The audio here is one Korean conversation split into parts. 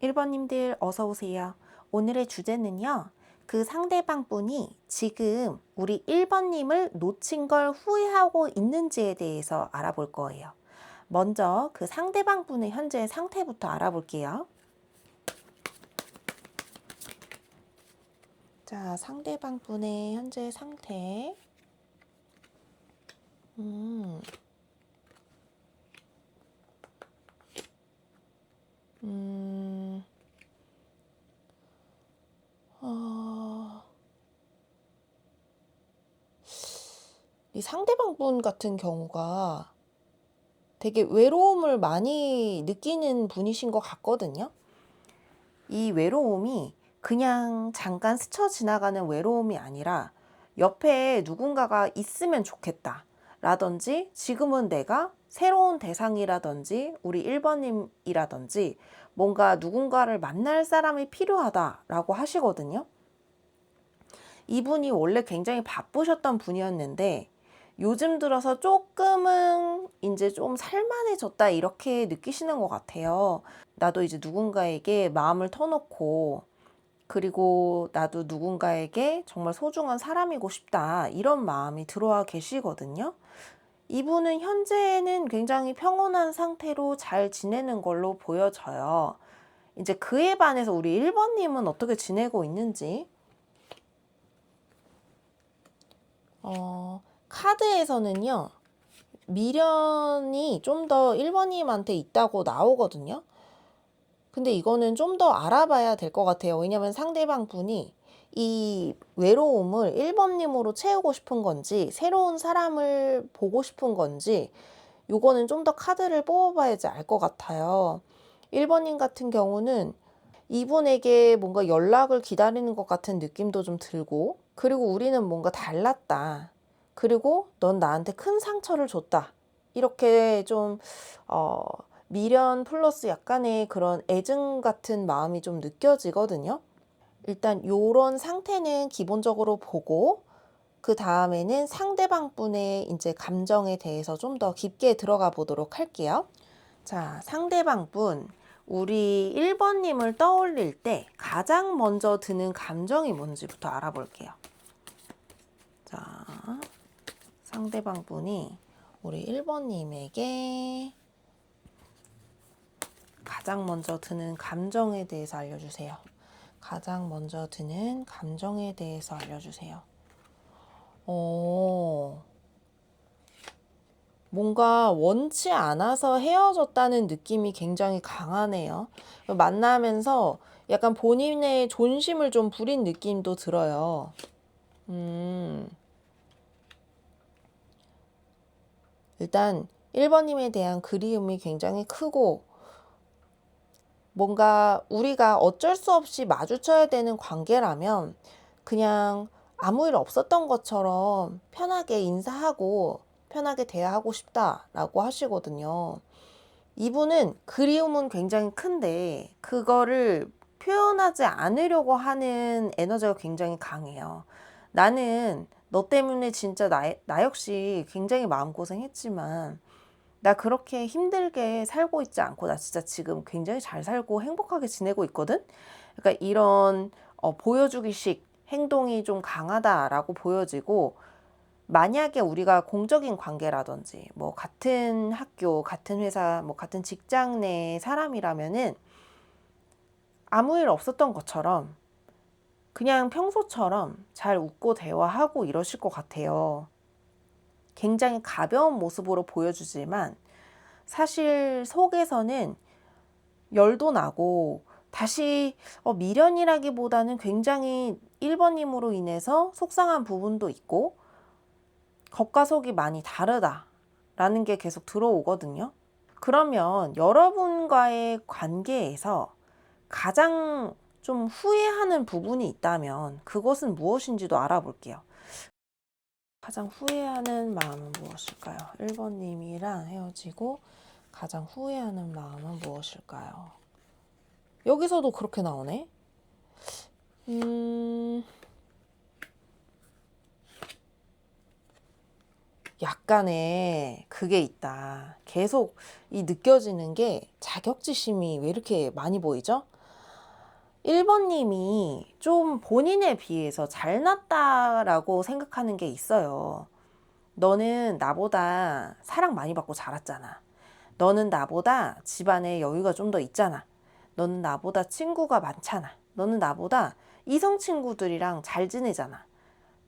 1번님들 어서 오세요. 오늘의 주제는요. 그 상대방 분이 지금 우리 1번님을 놓친 걸 후회하고 있는지에 대해서 알아볼 거예요. 먼저 그 상대방 분의 현재 상태부터 알아볼게요. 자, 상대방 분의 현재 상태. 음, 음, 어, 이 상대방 분 같은 경우가 되게 외로움을 많이 느끼는 분이신 것 같거든요. 이 외로움이 그냥 잠깐 스쳐 지나가는 외로움이 아니라 옆에 누군가가 있으면 좋겠다 라든지 지금은 내가 새로운 대상이라든지 우리 1번님이라든지 뭔가 누군가를 만날 사람이 필요하다라고 하시거든요. 이분이 원래 굉장히 바쁘셨던 분이었는데 요즘 들어서 조금은 이제 좀 살만해졌다 이렇게 느끼시는 것 같아요. 나도 이제 누군가에게 마음을 터놓고 그리고 나도 누군가에게 정말 소중한 사람이고 싶다 이런 마음이 들어와 계시거든요. 이분은 현재는 굉장히 평온한 상태로 잘 지내는 걸로 보여져요. 이제 그에 반해서 우리 1번님은 어떻게 지내고 있는지 카드에서는요. 미련이 좀 더 1번님한테 있다고 나오거든요. 근데 이거는 좀 더 알아봐야 될 것 같아요. 왜냐면 상대방 분이 이 외로움을 1번님으로 채우고 싶은 건지 새로운 사람을 보고 싶은 건지 요거는 좀 더 카드를 뽑아봐야지 알 것 같아요. 1번님 같은 경우는 이분에게 뭔가 연락을 기다리는 것 같은 느낌도 좀 들고 그리고 우리는 뭔가 달랐다. 그리고 넌 나한테 큰 상처를 줬다. 이렇게 좀 미련 플러스 약간의 그런 애증 같은 마음이 좀 느껴지거든요. 일단 요런 상태는 기본적으로 보고 그 다음에는 상대방 분의 이제 감정에 대해서 좀 더 깊게 들어가 보도록 할게요. 자, 상대방 분, 우리 1번님을 떠올릴 때 가장 먼저 드는 감정이 뭔지부터 알아볼게요. 자, 상대방 분이 우리 1번님에게 가장 먼저 드는 감정에 대해서 알려주세요. 가장 먼저 드는 감정에 대해서 알려주세요. 뭔가 원치 않아서 헤어졌다는 느낌이 굉장히 강하네요. 만나면서 약간 본인의 존심을 좀 부린 느낌도 들어요. 일단 1번님에 대한 그리움이 굉장히 크고 뭔가 우리가 어쩔 수 없이 마주쳐야 되는 관계라면 그냥 아무 일 없었던 것처럼 편하게 인사하고 편하게 대화하고 싶다라고 하시거든요. 이분은 그리움은 굉장히 큰데 그거를 표현하지 않으려고 하는 에너지가 굉장히 강해요. 나는 너 때문에 진짜 나 역시 굉장히 마음고생했지만 나 그렇게 힘들게 살고 있지 않고 나 진짜 지금 굉장히 잘 살고 행복하게 지내고 있거든? 그러니까 이런 보여주기식 행동이 좀 강하다라고 보여지고 만약에 우리가 공적인 관계라든지 뭐 같은 학교, 같은 회사, 뭐 같은 직장 내 사람이라면은 아무 일 없었던 것처럼 그냥 평소처럼 잘 웃고 대화하고 이러실 것 같아요. 굉장히 가벼운 모습으로 보여주지만 사실 속에서는 열도 나고 다시 미련이라기보다는 굉장히 1번님으로 인해서 속상한 부분도 있고 겉과 속이 많이 다르다라는 게 계속 들어오거든요. 그러면 여러분과의 관계에서 가장 좀 후회하는 부분이 있다면 그것은 무엇인지도 알아볼게요. 가장 후회하는 마음은 무엇일까요? 1번님이랑 헤어지고 가장 후회하는 마음은 무엇일까요? 여기서도 그렇게 나오네. 약간의 그게 있다. 계속 이 느껴지는 게 자격지심이 왜 이렇게 많이 보이죠? 1번님이 좀 본인에 비해서 잘났다라고 생각하는 게 있어요. 너는 나보다 사랑 많이 받고 자랐잖아. 너는 나보다 집안에 여유가 좀 더 있잖아. 너는 나보다 친구가 많잖아. 너는 나보다 이성 친구들이랑 잘 지내잖아.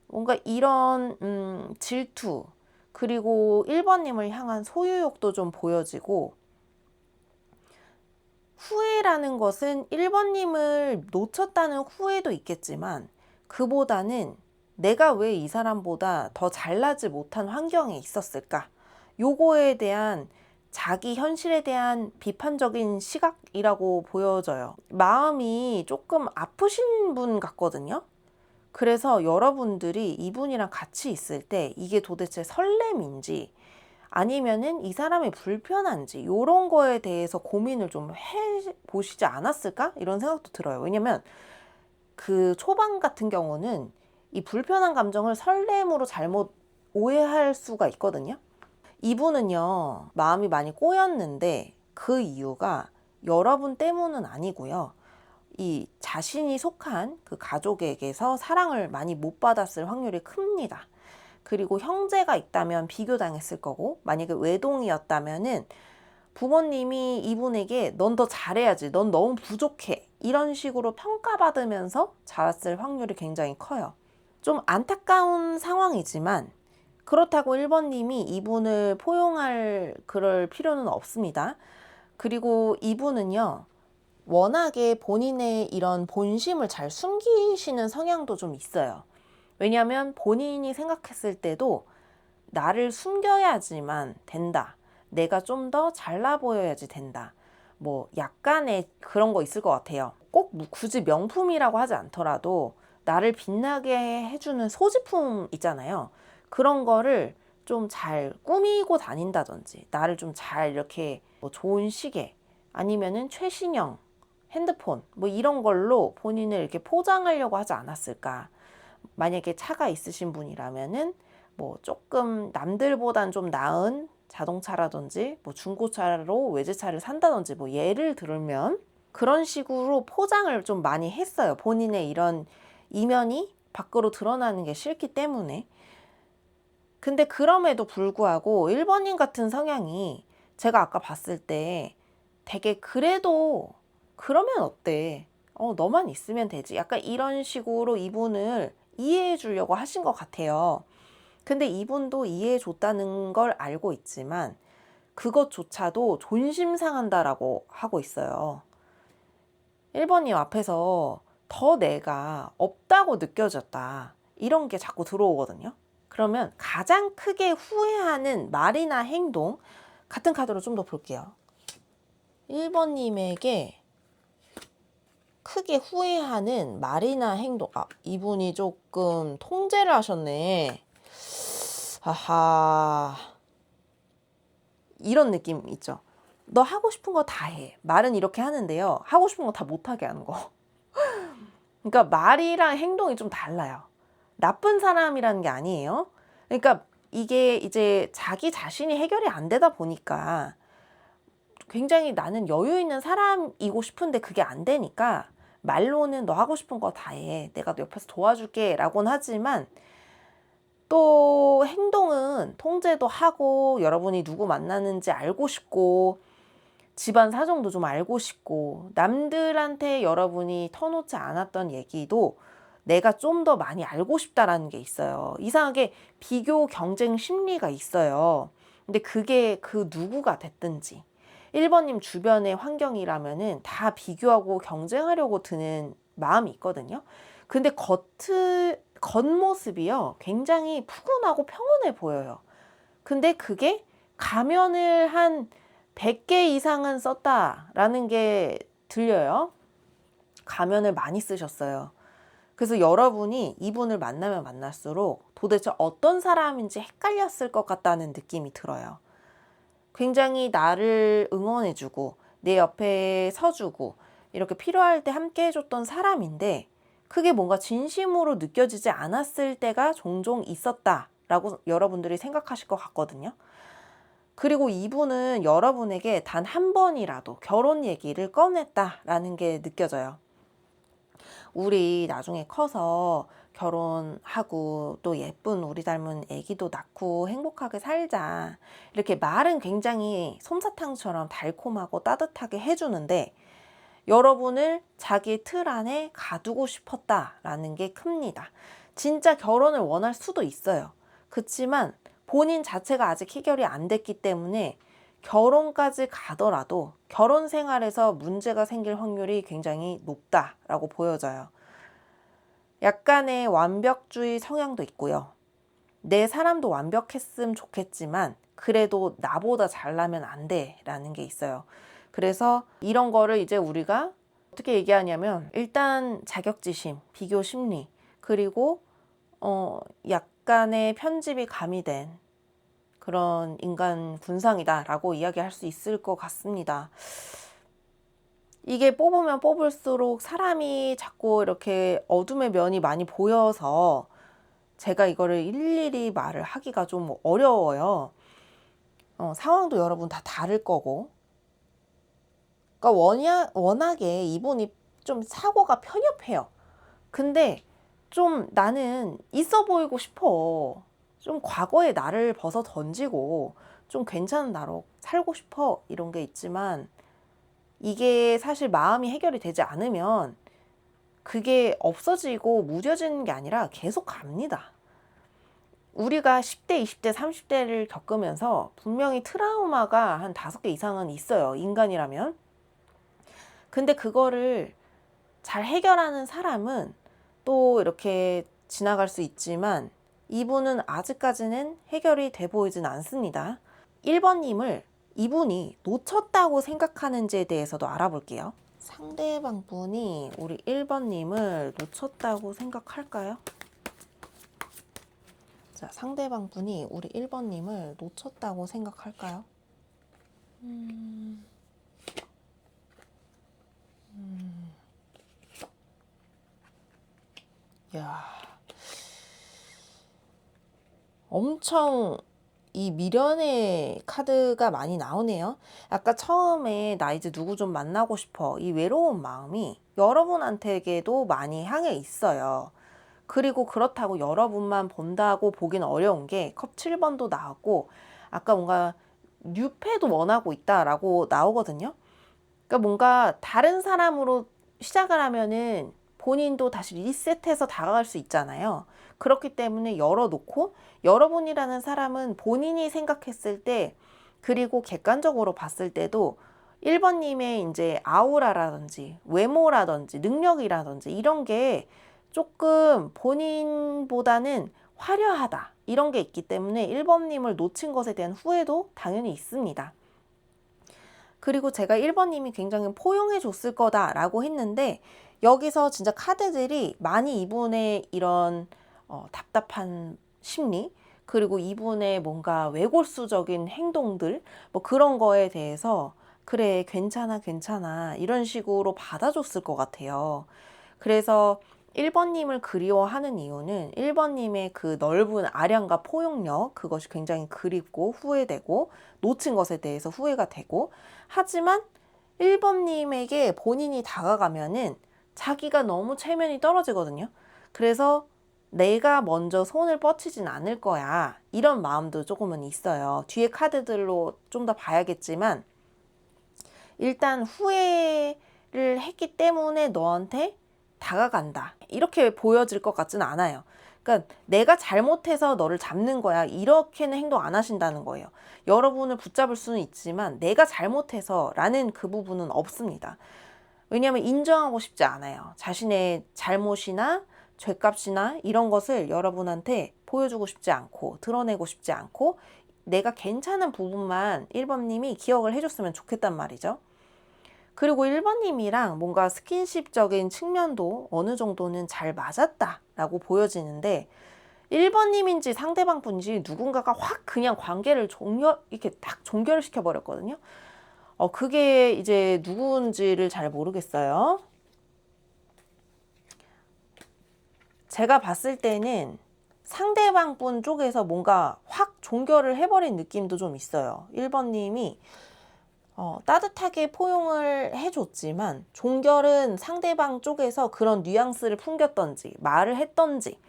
뭔가 이런 질투, 그리고 1번님을 향한 소유욕도 좀 보여지고, 후회라는 것은 1번님을 놓쳤다는 후회도 있겠지만, 그보다는 내가 왜 이 사람보다 더 잘나지 못한 환경에 있었을까? 요거에 대한 자기 현실에 대한 비판적인 시각이라고 보여져요. 마음이 조금 아프신 분 같거든요. 그래서 여러분들이 이분이랑 같이 있을 때 이게 도대체 설렘인지 아니면은 이 사람이 불편한지 이런 거에 대해서 고민을 좀 해보시지 않았을까? 이런 생각도 들어요. 왜냐면 그 초반 같은 경우는 이 불편한 감정을 설렘으로 잘못 오해할 수가 있거든요. 이분은요, 마음이 많이 꼬였는데 그 이유가 여러분 때문은 아니고요. 이 자신이 속한 그 가족에게서 사랑을 많이 못 받았을 확률이 큽니다. 그리고 형제가 있다면 비교당했을 거고, 만약에 외동이었다면은 부모님이 이분에게 넌 더 잘해야지, 넌 너무 부족해, 이런 식으로 평가받으면서 자랐을 확률이 굉장히 커요. 좀 안타까운 상황이지만 그렇다고 1번님이 이분을 포용할 그럴 필요는 없습니다. 그리고 이분은요, 워낙에 본인의 이런 본심을 잘 숨기시는 성향도 좀 있어요. 왜냐하면 본인이 생각했을 때도 나를 숨겨야지만 된다. 내가 좀 더 잘나 보여야지 된다. 뭐 약간의 그런 거 있을 것 같아요. 꼭 굳이 명품이라고 하지 않더라도 나를 빛나게 해주는 소지품 있잖아요. 그런 거를 좀 잘 꾸미고 다닌다든지, 나를 좀 잘 이렇게 뭐 좋은 시계 아니면은 최신형 핸드폰 뭐 이런 걸로 본인을 이렇게 포장하려고 하지 않았을까. 만약에 차가 있으신 분이라면은 뭐 조금 남들보단 좀 나은 자동차라든지 뭐 중고차로 외제차를 산다든지, 뭐 예를 들면 그런 식으로 포장을 좀 많이 했어요. 본인의 이런 이면이 밖으로 드러나는 게 싫기 때문에. 근데 그럼에도 불구하고 1번님 같은 성향이 제가 아까 봤을 때 되게 그래도 그러면 어때? 너만 있으면 되지. 약간 이런 식으로 이분을 이해해 주려고 하신 것 같아요. 근데 이분도 이해해 줬다는 걸 알고 있지만 그것조차도 존심 상한다라고 하고 있어요. 1번님 앞에서 더 내가 없다고 느껴졌다, 이런 게 자꾸 들어오거든요. 그러면 가장 크게 후회하는 말이나 행동, 같은 카드로 좀 더 볼게요. 1번님에게 크게 후회하는 말이나 행동. 이분이 조금 통제를 하셨네. 하하. 이런 느낌 있죠. 너 하고 싶은 거 다 해. 말은 이렇게 하는데요, 하고 싶은 거 다 못하게 하는 거. 그러니까 말이랑 행동이 좀 달라요. 나쁜 사람이라는 게 아니에요. 그러니까 이게 이제 자기 자신이 해결이 안 되다 보니까 굉장히 나는 여유 있는 사람이고 싶은데 그게 안 되니까 말로는 너 하고 싶은 거 다 해, 내가 너 옆에서 도와줄게 라고는 하지만 또 행동은 통제도 하고 여러분이 누구 만나는지 알고 싶고 집안 사정도 좀 알고 싶고 남들한테 여러분이 터놓지 않았던 얘기도 내가 좀 더 많이 알고 싶다라는 게 있어요. 이상하게 비교 경쟁 심리가 있어요. 근데 그게 그 누구가 됐든지 1번님 주변의 환경이라면은 다 비교하고 경쟁하려고 드는 마음이 있거든요. 근데 겉모습이요, 굉장히 푸근하고 평온해 보여요. 근데 그게 가면을 한 100개 이상은 썼다라는 게 들려요. 가면을 많이 쓰셨어요. 그래서 여러분이 이분을 만나면 만날수록 도대체 어떤 사람인지 헷갈렸을 것 같다는 느낌이 들어요. 굉장히 나를 응원해주고 내 옆에 서주고 이렇게 필요할 때 함께 해줬던 사람인데 그게 뭔가 진심으로 느껴지지 않았을 때가 종종 있었다라고 여러분들이 생각하실 것 같거든요. 그리고 이분은 여러분에게 단 한 번이라도 결혼 얘기를 꺼냈다라는 게 느껴져요. 우리 나중에 커서 결혼하고 또 예쁜 우리 닮은 아기도 낳고 행복하게 살자. 이렇게 말은 굉장히 솜사탕처럼 달콤하고 따뜻하게 해주는데 여러분을 자기 틀 안에 가두고 싶었다라는 게 큽니다. 진짜 결혼을 원할 수도 있어요. 그렇지만 본인 자체가 아직 해결이 안 됐기 때문에 결혼까지 가더라도 결혼 생활에서 문제가 생길 확률이 굉장히 높다라고 보여져요. 약간의 완벽주의 성향도 있고요. 내 사람도 완벽했으면 좋겠지만 그래도 나보다 잘나면 안 돼라는 게 있어요. 그래서 이런 거를 이제 우리가 어떻게 얘기하냐면 일단 자격지심, 비교 심리, 그리고 약간의 편집이 가미된 그런 인간 군상이다라고 이야기할 수 있을 것 같습니다. 이게 뽑으면 뽑을수록 사람이 자꾸 이렇게 어둠의 면이 많이 보여서 제가 이거를 일일이 말을 하기가 좀 어려워요. 상황도 여러분 다 다를 거고. 그러니까 워낙에 이분이 좀 사고가 편협해요. 근데 좀 나는 있어 보이고 싶어. 좀 과거의 나를 벗어 던지고 좀 괜찮은 나로 살고 싶어. 이런 게 있지만 이게 사실 마음이 해결이 되지 않으면 그게 없어지고 무뎌지는 게 아니라 계속 갑니다. 우리가 10대, 20대, 30대를 겪으면서 분명히 트라우마가 한 5개 이상은 있어요. 인간이라면. 근데 그거를 잘 해결하는 사람은 또 이렇게 지나갈 수 있지만 이분은 아직까지는 해결이 돼 보이진 않습니다. 1번님을 이분이 놓쳤다고 생각하는지에 대해서도 알아볼게요. 상대방 분이 우리 1번님을 놓쳤다고 생각할까요? 자, 상대방 분이 우리 1번님을 놓쳤다고 생각할까요? 야, 엄청 이 미련의 카드가 많이 나오네요. 아까 처음에 나 이제 누구 좀 만나고 싶어. 이 외로운 마음이 여러분한테게도 많이 향해 있어요. 그리고 그렇다고 여러분만 본다고 보긴 어려운 게 컵 7번도 나왔고 아까 뭔가 뉴페도 원하고 있다라고 나오거든요. 그러니까 뭔가 다른 사람으로 시작을 하면은 본인도 다시 리셋해서 다가갈 수 있잖아요. 그렇기 때문에 열어놓고 여러분이라는 사람은 본인이 생각했을 때 그리고 객관적으로 봤을 때도 1번님의 이제 아우라라든지 외모라든지 능력이라든지 이런 게 조금 본인보다는 화려하다 이런 게 있기 때문에 1번님을 놓친 것에 대한 후회도 당연히 있습니다. 그리고 제가 1번님이 굉장히 포용해 줬을 거다라고 했는데 여기서 진짜 카드들이 많이 이분의 이런 답답한 심리 그리고 이분의 뭔가 외골수적인 행동들 뭐 그런 거에 대해서 그래 괜찮아 이런 식으로 받아줬을 것 같아요. 그래서 1번님을 그리워하는 이유는 1번님의 그 넓은 아량과 포용력 그것이 굉장히 그립고 후회되고 놓친 것에 대해서 후회가 되고 하지만 1번님에게 본인이 다가가면은 자기가 너무 체면이 떨어지거든요. 그래서 내가 먼저 손을 뻗치진 않을 거야 이런 마음도 조금은 있어요. 뒤에 카드들로 좀 더 봐야겠지만 일단 후회를 했기 때문에 너한테 다가간다 이렇게 보여질 것 같지는 않아요. 그러니까 내가 잘못해서 너를 잡는 거야 이렇게는 행동 안 하신다는 거예요. 여러분을 붙잡을 수는 있지만 내가 잘못해서 라는 그 부분은 없습니다. 왜냐하면 인정하고 싶지 않아요. 자신의 잘못이나 죄값이나 이런 것을 여러분한테 보여주고 싶지 않고 드러내고 싶지 않고 내가 괜찮은 부분만 1번님이 기억을 해줬으면 좋겠단 말이죠. 그리고 1번님이랑 뭔가 스킨십적인 측면도 어느 정도는 잘 맞았다라고 보여지는데 1번님인지 상대방 분인지 누군가가 확 그냥 관계를 이렇게 딱 종결시켜 버렸거든요. 그게 이제 누군지를 잘 모르겠어요. 제가 봤을 때는 상대방 분 쪽에서 뭔가 확 종결을 해버린 느낌도 좀 있어요. 1번님이 따뜻하게 포용을 해줬지만 종결은 상대방 쪽에서 그런 뉘앙스를 풍겼던지 말을 했던지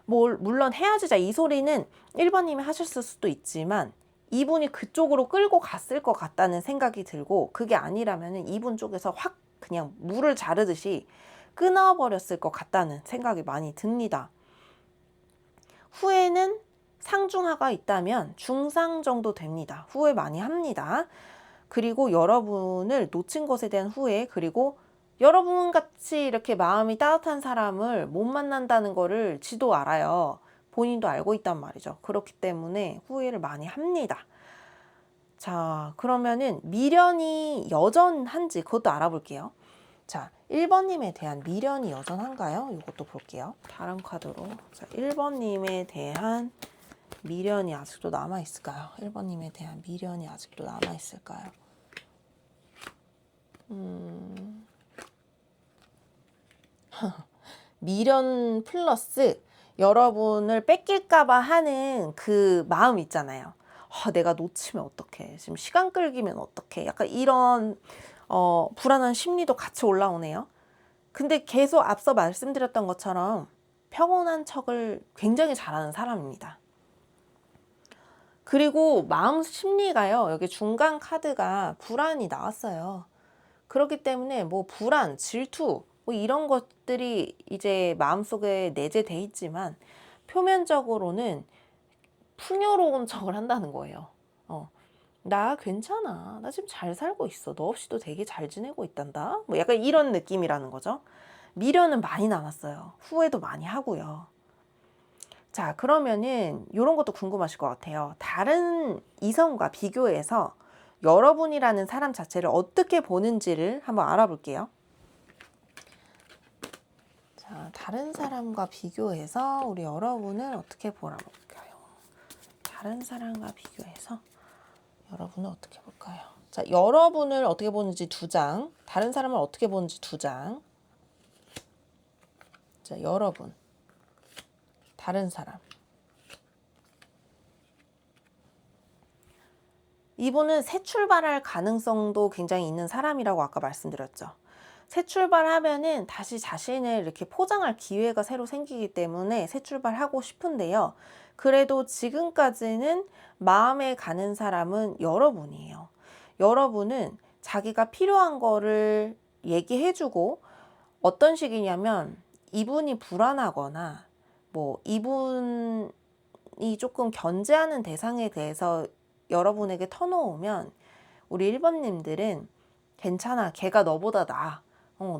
물론 헤어지자 이 소리는 1번님이 하셨을 수도 있지만 이분이 그쪽으로 끌고 갔을 것 같다는 생각이 들고, 그게 아니라면 이분 쪽에서 확 그냥 물을 자르듯이 끊어버렸을 것 같다는 생각이 많이 듭니다. 후회는 상중하가 있다면 중상 정도 됩니다. 후회 많이 합니다. 그리고 여러분을 놓친 것에 대한 후회, 그리고 여러분 같이 이렇게 마음이 따뜻한 사람을 못 만난다는 거를 지도 알아요. 본인도 알고 있단 말이죠. 그렇기 때문에 후회를 많이 합니다. 자, 그러면은 미련이 여전한지 그것도 알아볼게요. 자, 1번님에 대한 미련이 여전한가요? 이것도 볼게요. 다른 카드로. 자, 1번님에 대한 미련이 아직도 남아있을까요? 1번님에 대한 미련이 아직도 남아있을까요? 미련 플러스 여러분을 뺏길까봐 하는 그 마음 있잖아요. 내가 놓치면 어떡해. 지금 시간 끌기면 어떡해. 약간 이런 불안한 심리도 같이 올라오네요. 근데 계속 앞서 말씀드렸던 것처럼 평온한 척을 굉장히 잘하는 사람입니다. 그리고 마음 심리가요. 여기 중간 카드가 불안이 나왔어요. 그렇기 때문에 뭐 불안, 질투 뭐 이런 것들이 이제 마음속에 내재돼 있지만 표면적으로는 풍요로운 척을 한다는 거예요. 나 괜찮아. 나 지금 잘 살고 있어. 너 없이도 되게 잘 지내고 있단다. 뭐 약간 이런 느낌이라는 거죠. 미련은 많이 남았어요. 후회도 많이 하고요. 자, 그러면은 이런 것도 궁금하실 것 같아요. 다른 이성과 비교해서 여러분이라는 사람 자체를 어떻게 보는지를 한번 알아볼게요. 자, 다른 사람과 비교해서 우리 여러분을 어떻게 보라볼까요? 다른 사람과 비교해서 여러분을 어떻게 볼까요? 자, 여러분을 어떻게 보는지 2장, 다른 사람을 어떻게 보는지 2장. 자, 여러분, 다른 사람. 이분은 새 출발할 가능성도 굉장히 있는 사람이라고 아까 말씀드렸죠. 새 출발하면은 다시 자신을 이렇게 포장할 기회가 새로 생기기 때문에 새 출발하고 싶은데요. 그래도 지금까지는 마음에 가는 사람은 여러분이에요. 여러분은 자기가 필요한 거를 얘기해주고, 어떤 식이냐면 이분이 불안하거나 뭐 이분이 조금 견제하는 대상에 대해서 여러분에게 터놓으면 우리 1번님들은 괜찮아, 걔가 너보다 나아,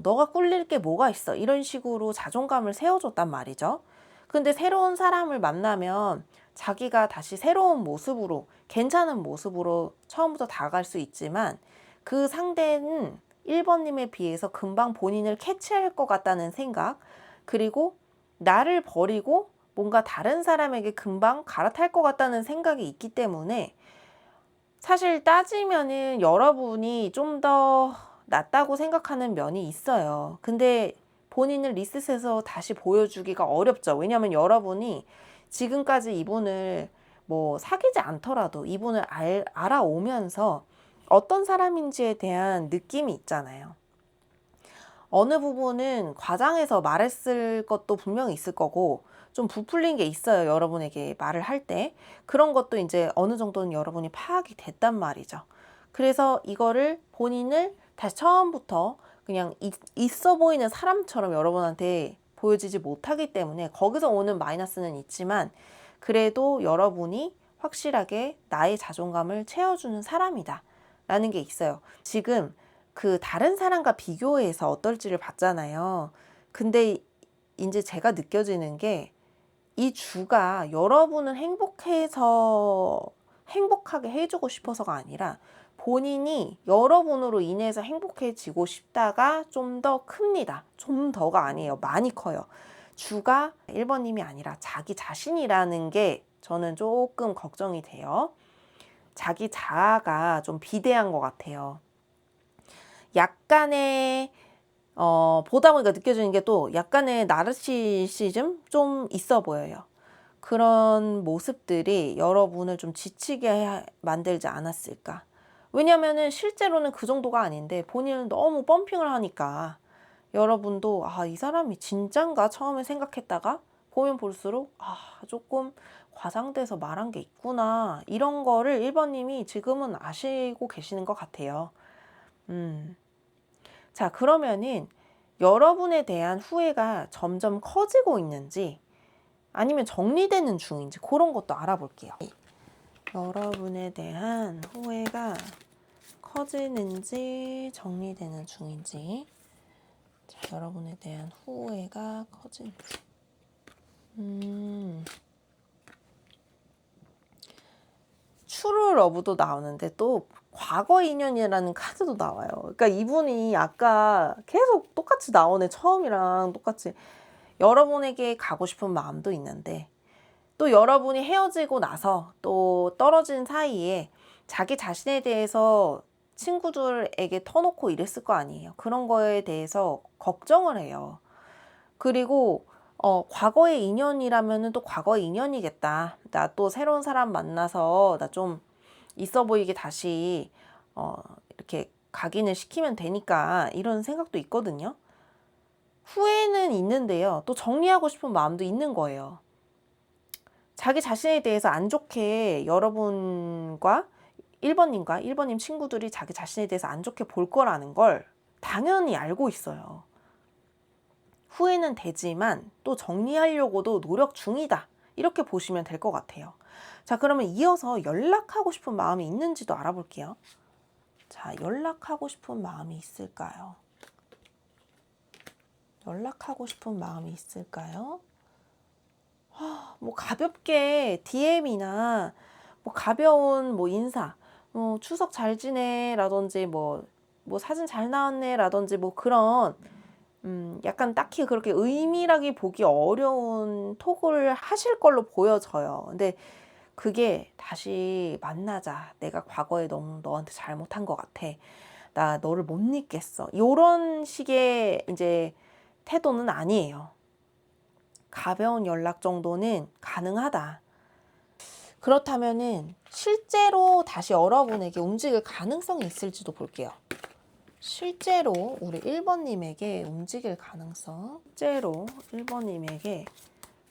너가 꿀릴 게 뭐가 있어, 이런 식으로 자존감을 세워줬단 말이죠. 근데 새로운 사람을 만나면 자기가 다시 새로운 모습으로, 괜찮은 모습으로 처음부터 다가갈 수 있지만 그 상대는 1번님에 비해서 금방 본인을 캐치할 것 같다는 생각, 그리고 나를 버리고 뭔가 다른 사람에게 금방 갈아탈 것 같다는 생각이 있기 때문에 사실 따지면은 여러분이 좀 더 낫다고 생각하는 면이 있어요. 근데 본인을 리셋해서 다시 보여주기가 어렵죠. 왜냐하면 여러분이 지금까지 이분을 뭐 사귀지 않더라도 이분을 알아오면서 어떤 사람인지에 대한 느낌이 있잖아요. 어느 부분은 과장해서 말했을 것도 분명히 있을 거고, 좀 부풀린 게 있어요. 여러분에게 말을 할 때. 그런 것도 이제 어느 정도는 여러분이 파악이 됐단 말이죠. 그래서 이거를 본인을 다시 처음부터 그냥 있어 보이는 사람처럼 여러분한테 보여지지 못하기 때문에 거기서 오는 마이너스는 있지만, 그래도 여러분이 확실하게 나의 자존감을 채워주는 사람이다 라는 게 있어요. 지금 그 다른 사람과 비교해서 어떨지를 봤잖아요. 근데 이제 제가 느껴지는 게, 이 주가 여러분을 행복하게 해주고 싶어서가 아니라 본인이 여러분으로 인해서 행복해지고 싶다가 좀 더 큽니다. 좀 더가 아니에요. 많이 커요. 주가 1번님이 아니라 자기 자신이라는 게 저는 조금 걱정이 돼요. 자기 자아가 좀 비대한 것 같아요. 약간의 보다 보니까 느껴지는 게 또 약간의 나르시시즘 좀 있어 보여요. 그런 모습들이 여러분을 좀 지치게 만들지 않았을까. 왜냐면은 실제로는 그 정도가 아닌데 본인은 너무 펌핑을 하니까 여러분도 아, 이 사람이 진짠가 처음에 생각했다가 보면 볼수록 아, 조금 과장돼서 말한 게 있구나. 이런 거를 1번님이 지금은 아시고 계시는 것 같아요. 자, 그러면은 여러분에 대한 후회가 점점 커지고 있는지 아니면 정리되는 중인지 그런 것도 알아볼게요. 여러분에 대한 후회가 커지는지 정리되는 중인지. 자, 여러분에 대한 후회가 커지는지. 트루 러브도 나오는데 또 과거 인연이라는 카드도 나와요. 그러니까 이분이 아까 계속 똑같이 나오네. 처음이랑 똑같이. 여러분에게 가고 싶은 마음도 있는데 또 여러분이 헤어지고 나서 또 떨어진 사이에 자기 자신에 대해서 친구들에게 터놓고 이랬을 거 아니에요. 그런 거에 대해서 걱정을 해요. 그리고 과거의 인연이라면은 또 과거의 인연이겠다. 나 또 새로운 사람 만나서 나 좀 있어 보이게 다시 이렇게 각인을 시키면 되니까 이런 생각도 있거든요. 후회는 있는데요. 또 정리하고 싶은 마음도 있는 거예요. 자기 자신에 대해서 안 좋게 여러분과 1번님 친구들이 자기 자신에 대해서 안 좋게 볼 거라는 걸 당연히 알고 있어요. 후회는 되지만 또 정리하려고도 노력 중이다. 이렇게 보시면 될 것 같아요. 자, 그러면 이어서 연락하고 싶은 마음이 있는지도 알아볼게요. 자, 연락하고 싶은 마음이 있을까요? 연락하고 싶은 마음이 있을까요? 뭐 가볍게 DM이나 뭐 가벼운 뭐 인사, 추석 잘 지내라든지 뭐 사진 잘 나왔네라든지 뭐 그런 약간 딱히 그렇게 의미라기 보기 어려운 톡을 하실 걸로 보여져요. 근데 그게 다시 만나자. 내가 과거에 너무 너한테 잘못한 것 같아. 나 너를 못 잊겠어. 이런 식의 이제 태도는 아니에요. 가벼운 연락 정도는 가능하다. 그렇다면은 실제로 다시 여러분에게 움직일 가능성이 있을지도 볼게요. 실제로 우리 1번님에게 움직일 가능성. 실제로 1번님에게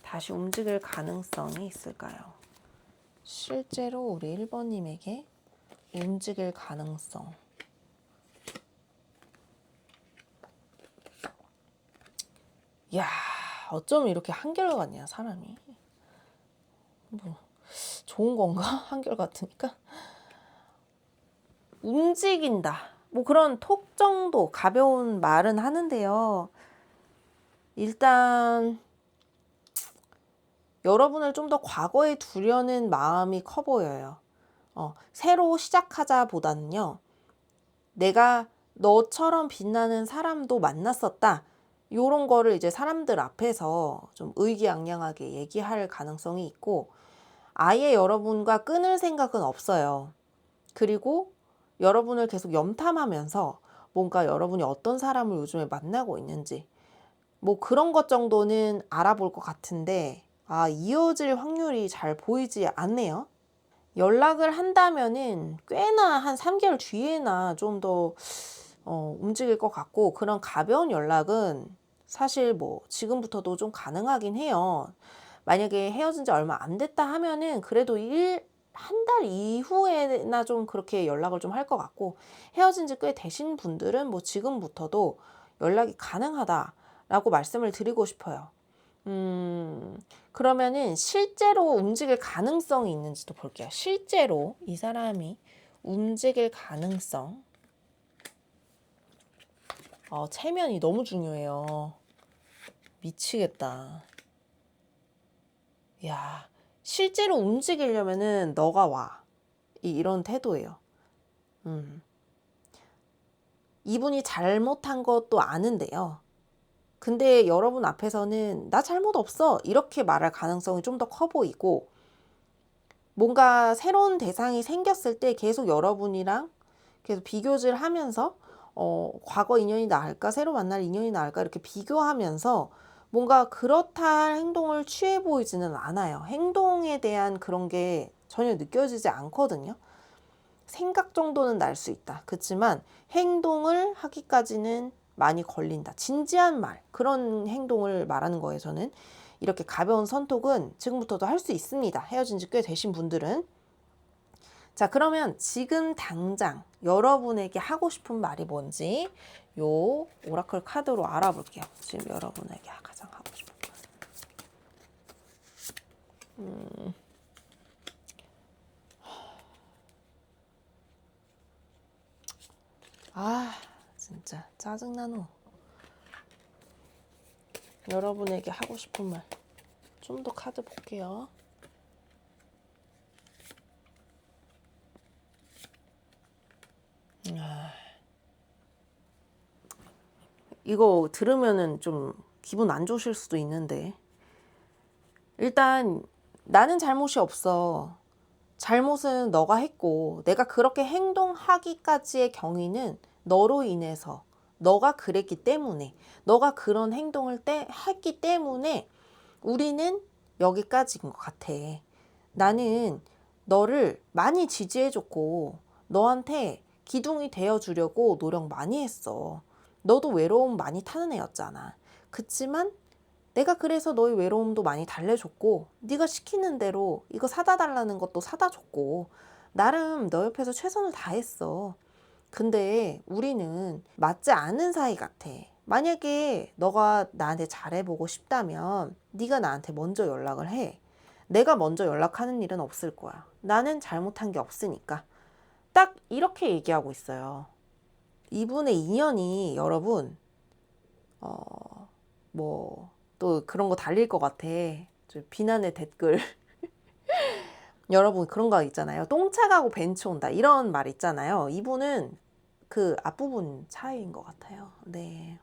다시 움직일 가능성이 있을까요? 실제로 우리 1번님에게 움직일 가능성. 야, 어쩜 이렇게 한결같냐, 사람이. 뭐 좋은 건가? 한결같으니까. 움직인다. 뭐 그런 톡 정도 가벼운 말은 하는데요. 일단 여러분을 좀 더 과거에 두려는 마음이 커 보여요. 새로 시작하자 보다는요. 내가 너처럼 빛나는 사람도 만났었다. 요런 거를 이제 사람들 앞에서 좀 의기양양하게 얘기할 가능성이 있고 아예 여러분과 끊을 생각은 없어요. 그리고 여러분을 계속 염탐하면서 뭔가 여러분이 어떤 사람을 요즘에 만나고 있는지 뭐 그런 것 정도는 알아볼 것 같은데 이어질 확률이 잘 보이지 않네요. 연락을 한다면은 꽤나 한 3개월 뒤에나 좀 더 움직일 것 같고 그런 가벼운 연락은 사실 뭐 지금부터도 좀 가능하긴 해요. 만약에 헤어진 지 얼마 안 됐다 하면은 그래도 한 달 이후에나 좀 그렇게 연락을 좀 할 것 같고 헤어진 지 꽤 되신 분들은 뭐 지금부터도 연락이 가능하다라고 말씀을 드리고 싶어요. 그러면은 실제로 움직일 가능성이 있는지도 볼게요. 실제로 이 사람이 움직일 가능성. 체면이 너무 중요해요. 미치겠다. 야, 실제로 움직이려면은 너가 와. 이런 태도예요. 이분이 잘못한 것도 아는데요. 근데 여러분 앞에서는 나 잘못 없어. 이렇게 말할 가능성이 좀 더 커 보이고 뭔가 새로운 대상이 생겼을 때 계속 여러분이랑 계속 비교를 하면서 과거 인연이 나을까 새로 만날 인연이 나을까 이렇게 비교하면서 뭔가 그렇다 할 행동을 취해 보이지는 않아요. 행동에 대한 그런 게 전혀 느껴지지 않거든요. 생각 정도는 날 수 있다. 그렇지만 행동을 하기까지는 많이 걸린다. 진지한 말, 그런 행동을 말하는 거예요. 저는 이렇게 가벼운 선톡은 지금부터도 할 수 있습니다. 헤어진 지 꽤 되신 분들은. 자, 그러면 지금 당장 여러분에게 하고 싶은 말이 뭔지 요 오라클 카드로 알아볼게요. 지금 여러분에게 가장 하고 싶은 말. 진짜 짜증나노. 여러분에게 하고 싶은 말. 좀 더 카드 볼게요. 이거 들으면은 좀 기분 안 좋으실 수도 있는데, 일단 나는 잘못이 없어. 잘못은 너가 했고, 내가 그렇게 행동하기까지의 경위는 너로 인해서, 너가 그랬기 때문에, 너가 그런 행동을 했기 때문에 우리는 여기까지인 것 같아. 나는 너를 많이 지지해줬고 너한테 기둥이 되어주려고 노력 많이 했어. 너도 외로움 많이 타는 애였잖아. 그치만 내가 그래서 너의 외로움도 많이 달래줬고, 네가 시키는 대로 이거 사다 달라는 것도 사다 줬고, 나름 너 옆에서 최선을 다했어. 근데 우리는 맞지 않은 사이 같아. 만약에 너가 나한테 잘해보고 싶다면 네가 나한테 먼저 연락을 해. 내가 먼저 연락하는 일은 없을 거야. 나는 잘못한 게 없으니까. 딱 이렇게 얘기하고 있어요. 이분의 인연이 여러분 또 그런 거 달릴 것 같아. 비난의 댓글. 여러분 그런 거 있잖아요. 똥차 가고 벤츠 온다. 이런 말 있잖아요. 이분은 그 앞부분 차이인 것 같아요. 네.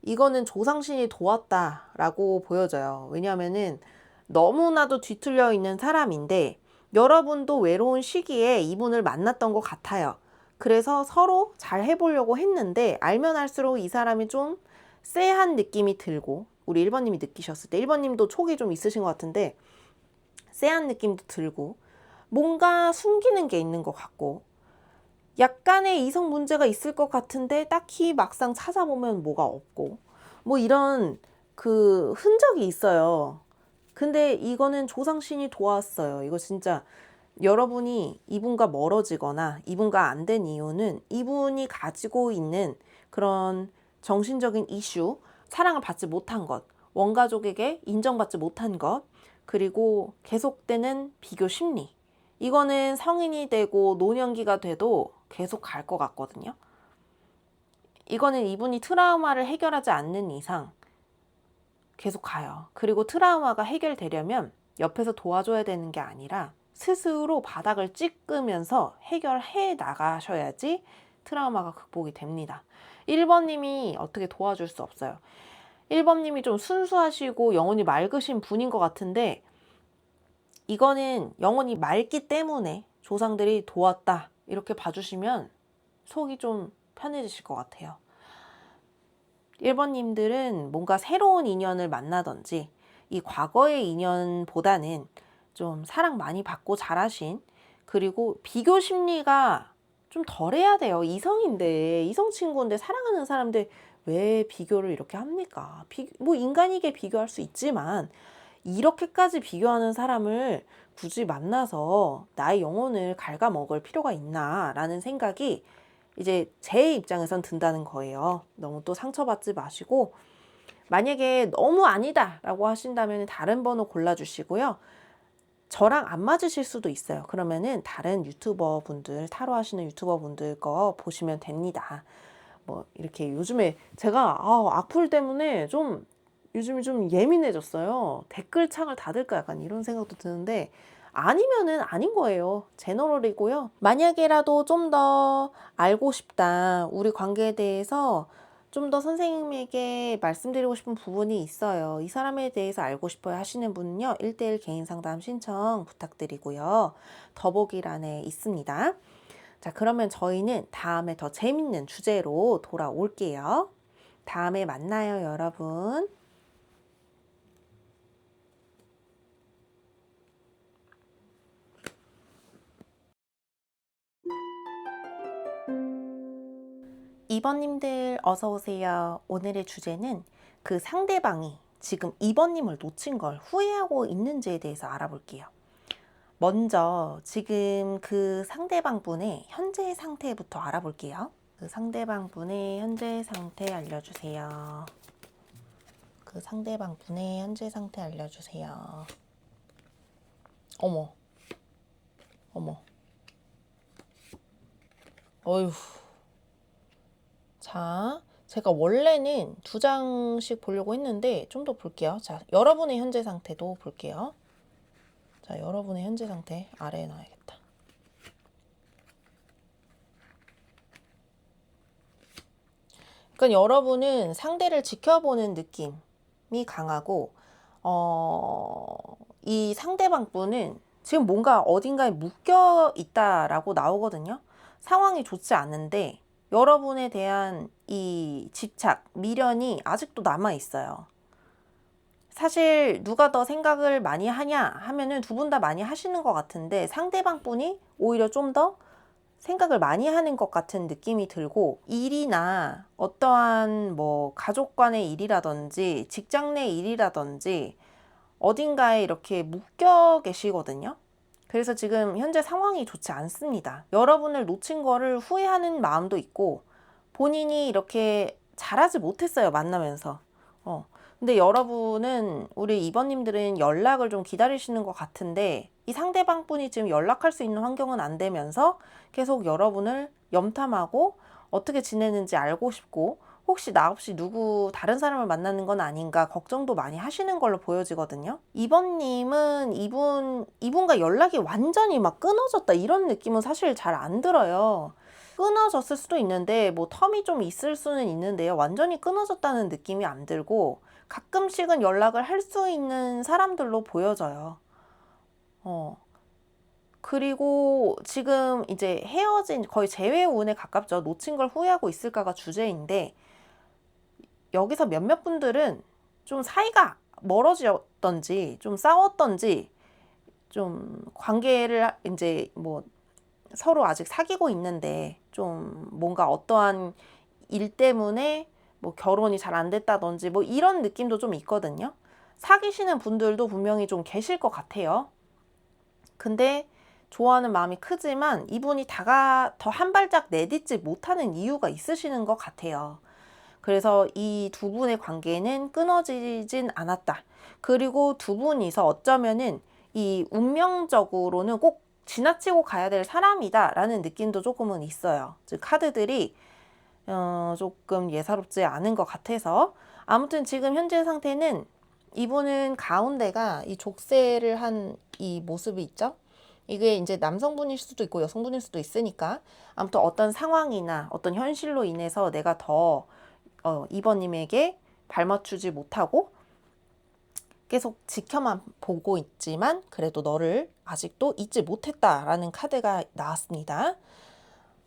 이거는 조상신이 도왔다라고 보여져요. 왜냐하면은 너무나도 뒤틀려 있는 사람인데 여러분도 외로운 시기에 이분을 만났던 것 같아요. 그래서 서로 잘 해보려고 했는데 알면 알수록 이 사람이 좀 쎄한 느낌이 들고, 우리 1번님이 느끼셨을 때 1번님도 촉이 좀 있으신 것 같은데 쎄한 느낌도 들고 뭔가 숨기는 게 있는 것 같고 약간의 이성 문제가 있을 것 같은데 딱히 막상 찾아보면 뭐가 없고 뭐 이런 그 흔적이 있어요. 근데 이거는 조상신이 도왔어요. 이거 진짜 여러분이 이분과 멀어지거나 이분과 안 된 이유는 이분이 가지고 있는 그런 정신적인 이슈, 사랑을 받지 못한 것, 원가족에게 인정받지 못한 것, 그리고 계속되는 비교 심리. 이거는 성인이 되고 노년기가 돼도 계속 갈 것 같거든요. 이거는 이분이 트라우마를 해결하지 않는 이상 계속 가요. 그리고 트라우마가 해결되려면 옆에서 도와줘야 되는 게 아니라 스스로 바닥을 찍으면서 해결해 나가셔야지 트라우마가 극복이 됩니다. 1번님이 어떻게 도와줄 수 없어요. 1번님이 좀 순수하시고 영혼이 맑으신 분인 것 같은데 이거는 영혼이 맑기 때문에 조상들이 도왔다 이렇게 봐주시면 속이 좀 편해지실 것 같아요. 1번님들은 뭔가 새로운 인연을 만나든지 이 과거의 인연보다는 좀 사랑 많이 받고 자라신, 그리고 비교 심리가 좀 덜해야 돼요. 이성인데, 이성 친구인데 사랑하는 사람들 왜 비교를 이렇게 합니까? 뭐 인간이게 비교할 수 있지만 이렇게까지 비교하는 사람을 굳이 만나서 나의 영혼을 갉아먹을 필요가 있나 라는 생각이 이제 제 입장에선 든다는 거예요. 너무 또 상처받지 마시고, 만약에 너무 아니다 라고 하신다면 다른 번호 골라주시고요. 저랑 안 맞으실 수도 있어요. 그러면은 다른 유튜버 분들, 타로 하시는 유튜버 분들 거 보시면 됩니다. 뭐 이렇게 요즘에 제가 악플 때문에 좀 요즘에 좀 예민해졌어요. 댓글창을 닫을까 약간 이런 생각도 드는데 아니면은 아닌 거예요. 제너럴이고요. 만약에라도 좀 더 알고 싶다, 우리 관계에 대해서 좀 더 선생님에게 말씀드리고 싶은 부분이 있어요. 이 사람에 대해서 알고 싶어요 하시는 분은요. 1대1 개인 상담 신청 부탁드리고요. 더보기란에 있습니다. 자, 그러면 저희는 다음에 더 재밌는 주제로 돌아올게요. 다음에 만나요, 여러분. 2번님들 어서 오세요. 오늘의 주제는 그 상대방이 지금 2번님을 놓친 걸 후회하고 있는지에 대해서 알아볼게요. 먼저 지금 그 상대방 분의 현재 상태부터 알아볼게요. 그 상대방 분의 현재 상태 알려주세요. 그 상대방 분의 현재 상태 알려주세요. 어머, 어머, 어휴. 자, 제가 원래는 2장씩 보려고 했는데 좀 더 볼게요. 자, 여러분의 현재 상태도 볼게요. 자, 여러분의 현재 상태 아래에 놔야겠다. 그러니까 여러분은 상대를 지켜보는 느낌이 강하고 이 상대방 분은 지금 뭔가 어딘가에 묶여 있다라고 나오거든요. 상황이 좋지 않은데 여러분에 대한 이 집착, 미련이 아직도 남아 있어요. 사실 누가 더 생각을 많이 하냐 하면은 두 분 다 많이 하시는 것 같은데 상대방 분이 오히려 좀 더 생각을 많이 하는 것 같은 느낌이 들고, 일이나 어떠한 뭐 가족 간의 일이라든지 직장 내 일이라든지 어딘가에 이렇게 묶여 계시거든요. 그래서 지금 현재 상황이 좋지 않습니다. 여러분을 놓친 거를 후회하는 마음도 있고 본인이 이렇게 잘하지 못했어요, 만나면서. 근데 여러분은, 우리 2번님들은 연락을 좀 기다리시는 것 같은데 이 상대방 분이 지금 연락할 수 있는 환경은 안 되면서 계속 여러분을 염탐하고 어떻게 지내는지 알고 싶고, 혹시 나 없이 누구 다른 사람을 만나는 건 아닌가 걱정도 많이 하시는 걸로 보여지거든요. 2번님은 이분과 연락이 완전히 막 끊어졌다 이런 느낌은 사실 잘 안 들어요. 끊어졌을 수도 있는데 뭐 텀이 좀 있을 수는 있는데요. 완전히 끊어졌다는 느낌이 안 들고 가끔씩은 연락을 할 수 있는 사람들로 보여져요. 그리고 지금 이제 헤어진, 거의 재회운에 가깝죠. 놓친 걸 후회하고 있을까가 주제인데, 여기서 몇몇 분들은 좀 사이가 멀어졌던지 좀 싸웠던지 좀 관계를 이제 뭐 서로 아직 사귀고 있는데 좀 뭔가 어떠한 일 때문에 뭐 결혼이 잘 안 됐다든지 뭐 이런 느낌도 좀 있거든요. 사귀시는 분들도 분명히 좀 계실 것 같아요. 근데 좋아하는 마음이 크지만 이분이 더 한 발짝 내딛지 못하는 이유가 있으시는 것 같아요. 그래서 이 두 분의 관계는 끊어지진 않았다. 그리고 두 분이서 어쩌면은 이 운명적으로는 꼭 지나치고 가야 될 사람이다 라는 느낌도 조금은 있어요. 즉 카드들이 조금 예사롭지 않은 것 같아서, 아무튼 지금 현재 상태는 이분은 가운데가 이 족쇄를 한 이 모습이 있죠. 이게 이제 남성분일 수도 있고 여성분일 수도 있으니까, 아무튼 어떤 상황이나 어떤 현실로 인해서 내가 더 2번님에게 발맞추지 못하고 계속 지켜만 보고 있지만 그래도 너를 아직도 잊지 못했다라는 카드가 나왔습니다.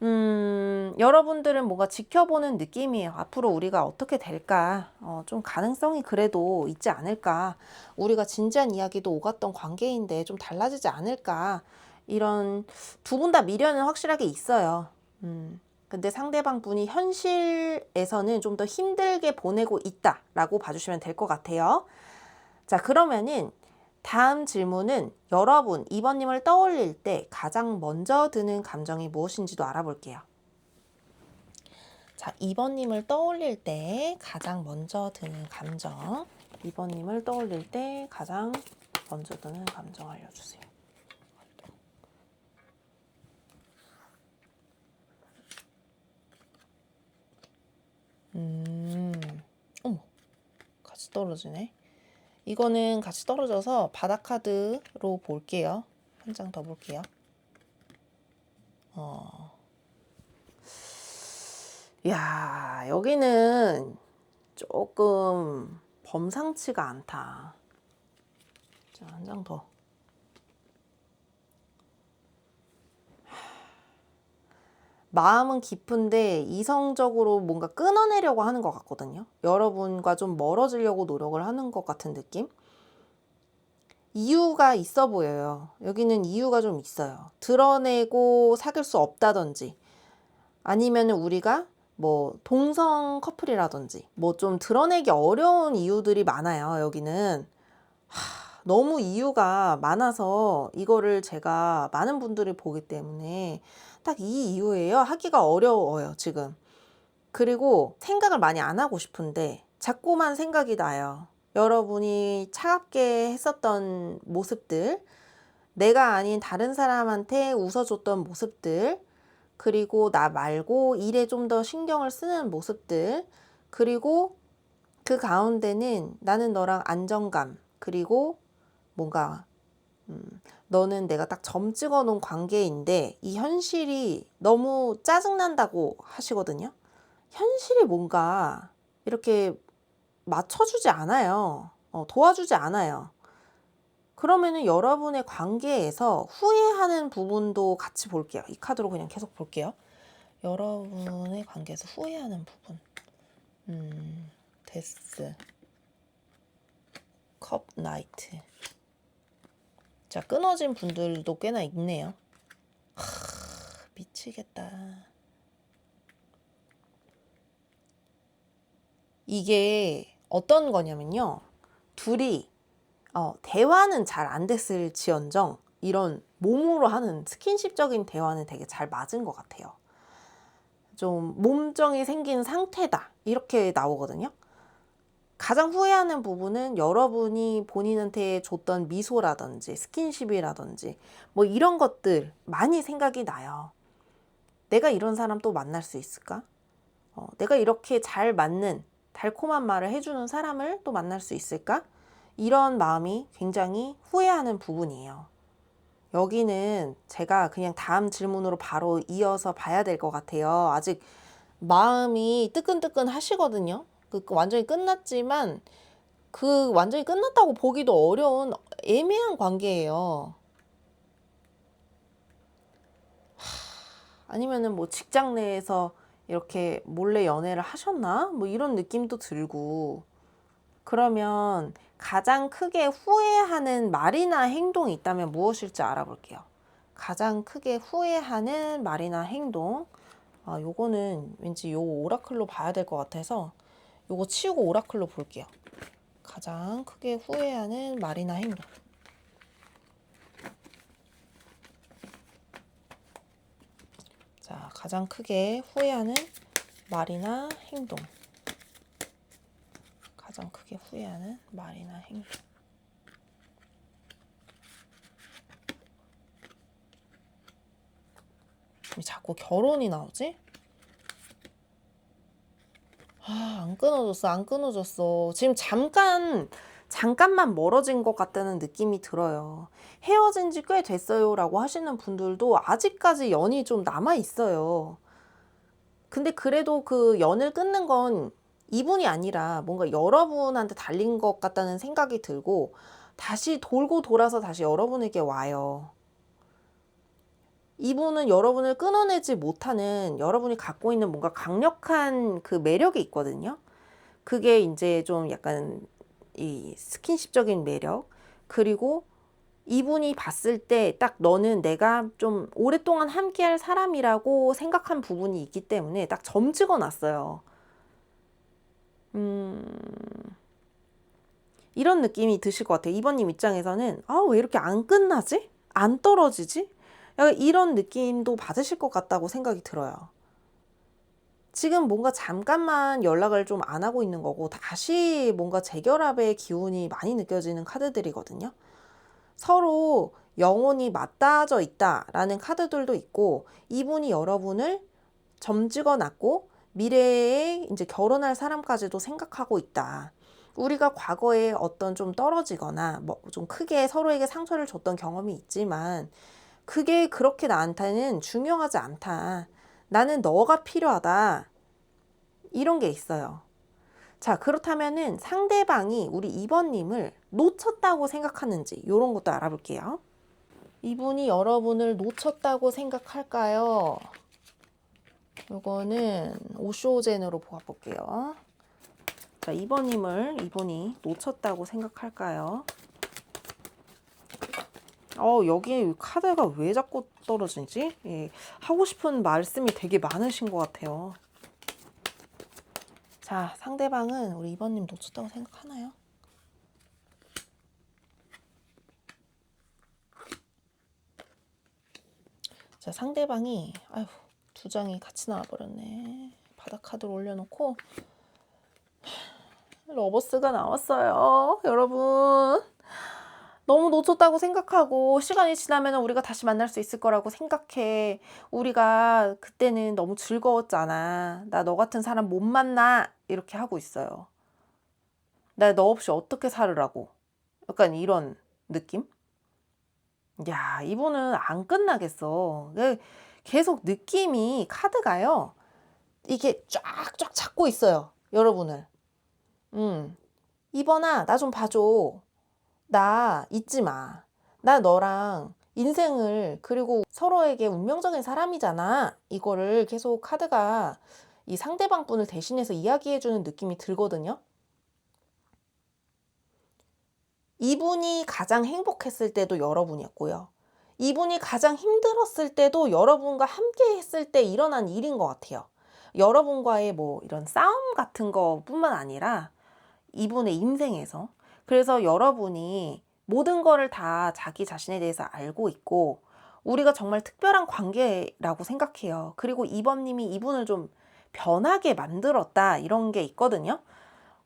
여러분들은 뭔가 지켜보는 느낌이에요. 앞으로 우리가 어떻게 될까? 좀 가능성이 그래도 있지 않을까? 우리가 진지한 이야기도 오갔던 관계인데 좀 달라지지 않을까? 이런 두 분 다 미련은 확실하게 있어요. 근데 상대방 분이 현실에서는 좀 더 힘들게 보내고 있다라고 봐주시면 될 것 같아요. 자, 그러면은 다음 질문은 여러분 2번님을 떠올릴 때 가장 먼저 드는 감정이 무엇인지도 알아볼게요. 자, 2번님을 떠올릴 때 가장 먼저 드는 감정, 2번님을 떠올릴 때 가장 먼저 드는 감정 알려주세요. 어머, 같이 떨어지네. 이거는 같이 떨어져서 바닥 카드로 볼게요. 한 장 더 볼게요. 야, 여기는 조금 범상치가 않다. 자, 한 장 더. 마음은 깊은데 이성적으로 뭔가 끊어내려고 하는 것 같거든요. 여러분과 좀 멀어지려고 노력을 하는 것 같은 느낌? 이유가 있어 보여요. 여기는 이유가 좀 있어요. 드러내고 사귈 수 없다든지, 아니면 우리가 뭐 동성 커플이라든지 뭐 좀 드러내기 어려운 이유들이 많아요. 여기는 너무 이유가 많아서 이거를 제가 많은 분들이 보기 때문에 딱 이 이유예요 하기가 어려워요 지금. 그리고 생각을 많이 안 하고 싶은데 자꾸만 생각이 나요. 여러분이 차갑게 했었던 모습들, 내가 아닌 다른 사람한테 웃어줬던 모습들, 그리고 나 말고 일에 좀 더 신경을 쓰는 모습들, 그리고 그 가운데는 나는 너랑 안정감, 그리고 뭔가 너는 내가 딱 점 찍어 놓은 관계인데 이 현실이 너무 짜증난다고 하시거든요. 현실이 뭔가 이렇게 맞춰주지 않아요. 도와주지 않아요. 그러면은 여러분의 관계에서 후회하는 부분도 같이 볼게요. 이 카드로 그냥 계속 볼게요. 여러분의 관계에서 후회하는 부분. 데스, 컵, 나이트. 자, 끊어진 분들도 꽤나 있네요. 미치겠다. 이게 어떤 거냐면요. 둘이 대화는 잘 안 됐을지언정 이런 몸으로 하는 스킨십적인 대화는 되게 잘 맞은 것 같아요. 좀 몸정이 생긴 상태다 이렇게 나오거든요. 가장 후회하는 부분은 여러분이 본인한테 줬던 미소라든지 스킨십이라든지 뭐 이런 것들 많이 생각이 나요. 내가 이런 사람 또 만날 수 있을까? 내가 이렇게 잘 맞는 달콤한 말을 해주는 사람을 또 만날 수 있을까? 이런 마음이 굉장히 후회하는 부분이에요. 여기는 제가 그냥 다음 질문으로 바로 이어서 봐야 될 것 같아요. 아직 마음이 뜨끈뜨끈 하시거든요. 완전히 끝났지만 그 완전히 끝났다고 보기도 어려운 애매한 관계예요. 아니면은 뭐 직장 내에서 이렇게 몰래 연애를 하셨나? 뭐 이런 느낌도 들고. 그러면 가장 크게 후회하는 말이나 행동이 있다면 무엇일지 알아볼게요. 가장 크게 후회하는 말이나 행동. 요거는 왠지 요 오라클로 봐야 될 것 같아서 요거 치우고 오라클로 볼게요. 가장 크게 후회하는 말이나 행동. 자, 가장 크게 후회하는 말이나 행동. 가장 크게 후회하는 말이나 행동. 왜 자꾸 결혼이 나오지? 안 끊어졌어. 지금 잠깐만 멀어진 것 같다는 느낌이 들어요. 헤어진 지 꽤 됐어요 라고 하시는 분들도 아직까지 연이 좀 남아 있어요. 근데 그래도 그 연을 끊는 건 이분이 아니라 뭔가 여러분한테 달린 것 같다는 생각이 들고 다시 돌고 돌아서 다시 여러분에게 와요. 이분은 여러분을 끊어내지 못하는 여러분이 갖고 있는 뭔가 강력한 그 매력이 있거든요. 그게 이제 좀 약간 이 스킨십적인 매력. 그리고 이분이 봤을 때 딱 너는 내가 좀 오랫동안 함께할 사람이라고 생각한 부분이 있기 때문에 딱 점 찍어 놨어요. 이런 느낌이 드실 것 같아요. 2번님 입장에서는 왜 이렇게 안 끝나지? 안 떨어지지? 약간 이런 느낌도 받으실 것 같다고 생각이 들어요. 지금 뭔가 잠깐만 연락을 좀 안 하고 있는 거고 다시 뭔가 재결합의 기운이 많이 느껴지는 카드들이거든요. 서로 영혼이 맞닿아져 있다라는 카드들도 있고 이분이 여러분을 점찍어 놨고 미래에 이제 결혼할 사람까지도 생각하고 있다. 우리가 과거에 어떤 좀 떨어지거나 뭐 좀 크게 서로에게 상처를 줬던 경험이 있지만 그게 그렇게 나한테는 중요하지 않다. 나는 너가 필요하다. 이런 게 있어요. 자, 그렇다면은 상대방이 우리 2번님을 놓쳤다고 생각하는지 이런 것도 알아볼게요. 이분이 여러분을 놓쳤다고 생각할까요? 요거는 오쇼젠으로 보아볼게요. 자, 2번님을 이분이 놓쳤다고 생각할까요? 여기 카드가 왜 자꾸 떨어지지? 예, 하고 싶은 말씀이 되게 많으신 것 같아요. 자, 상대방은 우리 2번님 놓쳤다고 생각하나요? 자, 상대방이 아휴, 두 장이 같이 나와버렸네. 바닥 카드를 올려놓고 러버스가 나왔어요. 여러분, 너무 놓쳤다고 생각하고 시간이 지나면 우리가 다시 만날 수 있을 거라고 생각해. 우리가 그때는 너무 즐거웠잖아. 나 너 같은 사람 못 만나. 이렇게 하고 있어요. 나 너 없이 어떻게 살으라고. 약간 이런 느낌? 야, 이분은 안 끝나겠어. 계속 느낌이 카드가요. 이게 쫙쫙 잡고 있어요. 여러분을. 이번아, 나 좀 봐줘. 나 잊지 마. 나 너랑 인생을, 그리고 서로에게 운명적인 사람이잖아. 이거를 계속 카드가 이 상대방 분을 대신해서 이야기해주는 느낌이 들거든요. 이분이 가장 행복했을 때도 여러분이었고요. 이분이 가장 힘들었을 때도 여러분과 함께 했을 때 일어난 일인 것 같아요. 여러분과의 뭐 이런 싸움 같은 것뿐만 아니라 이분의 인생에서. 그래서 여러분이 모든 거를 다 자기 자신에 대해서 알고 있고 우리가 정말 특별한 관계라고 생각해요. 그리고 이번님이 이분을 좀 변하게 만들었다 이런 게 있거든요.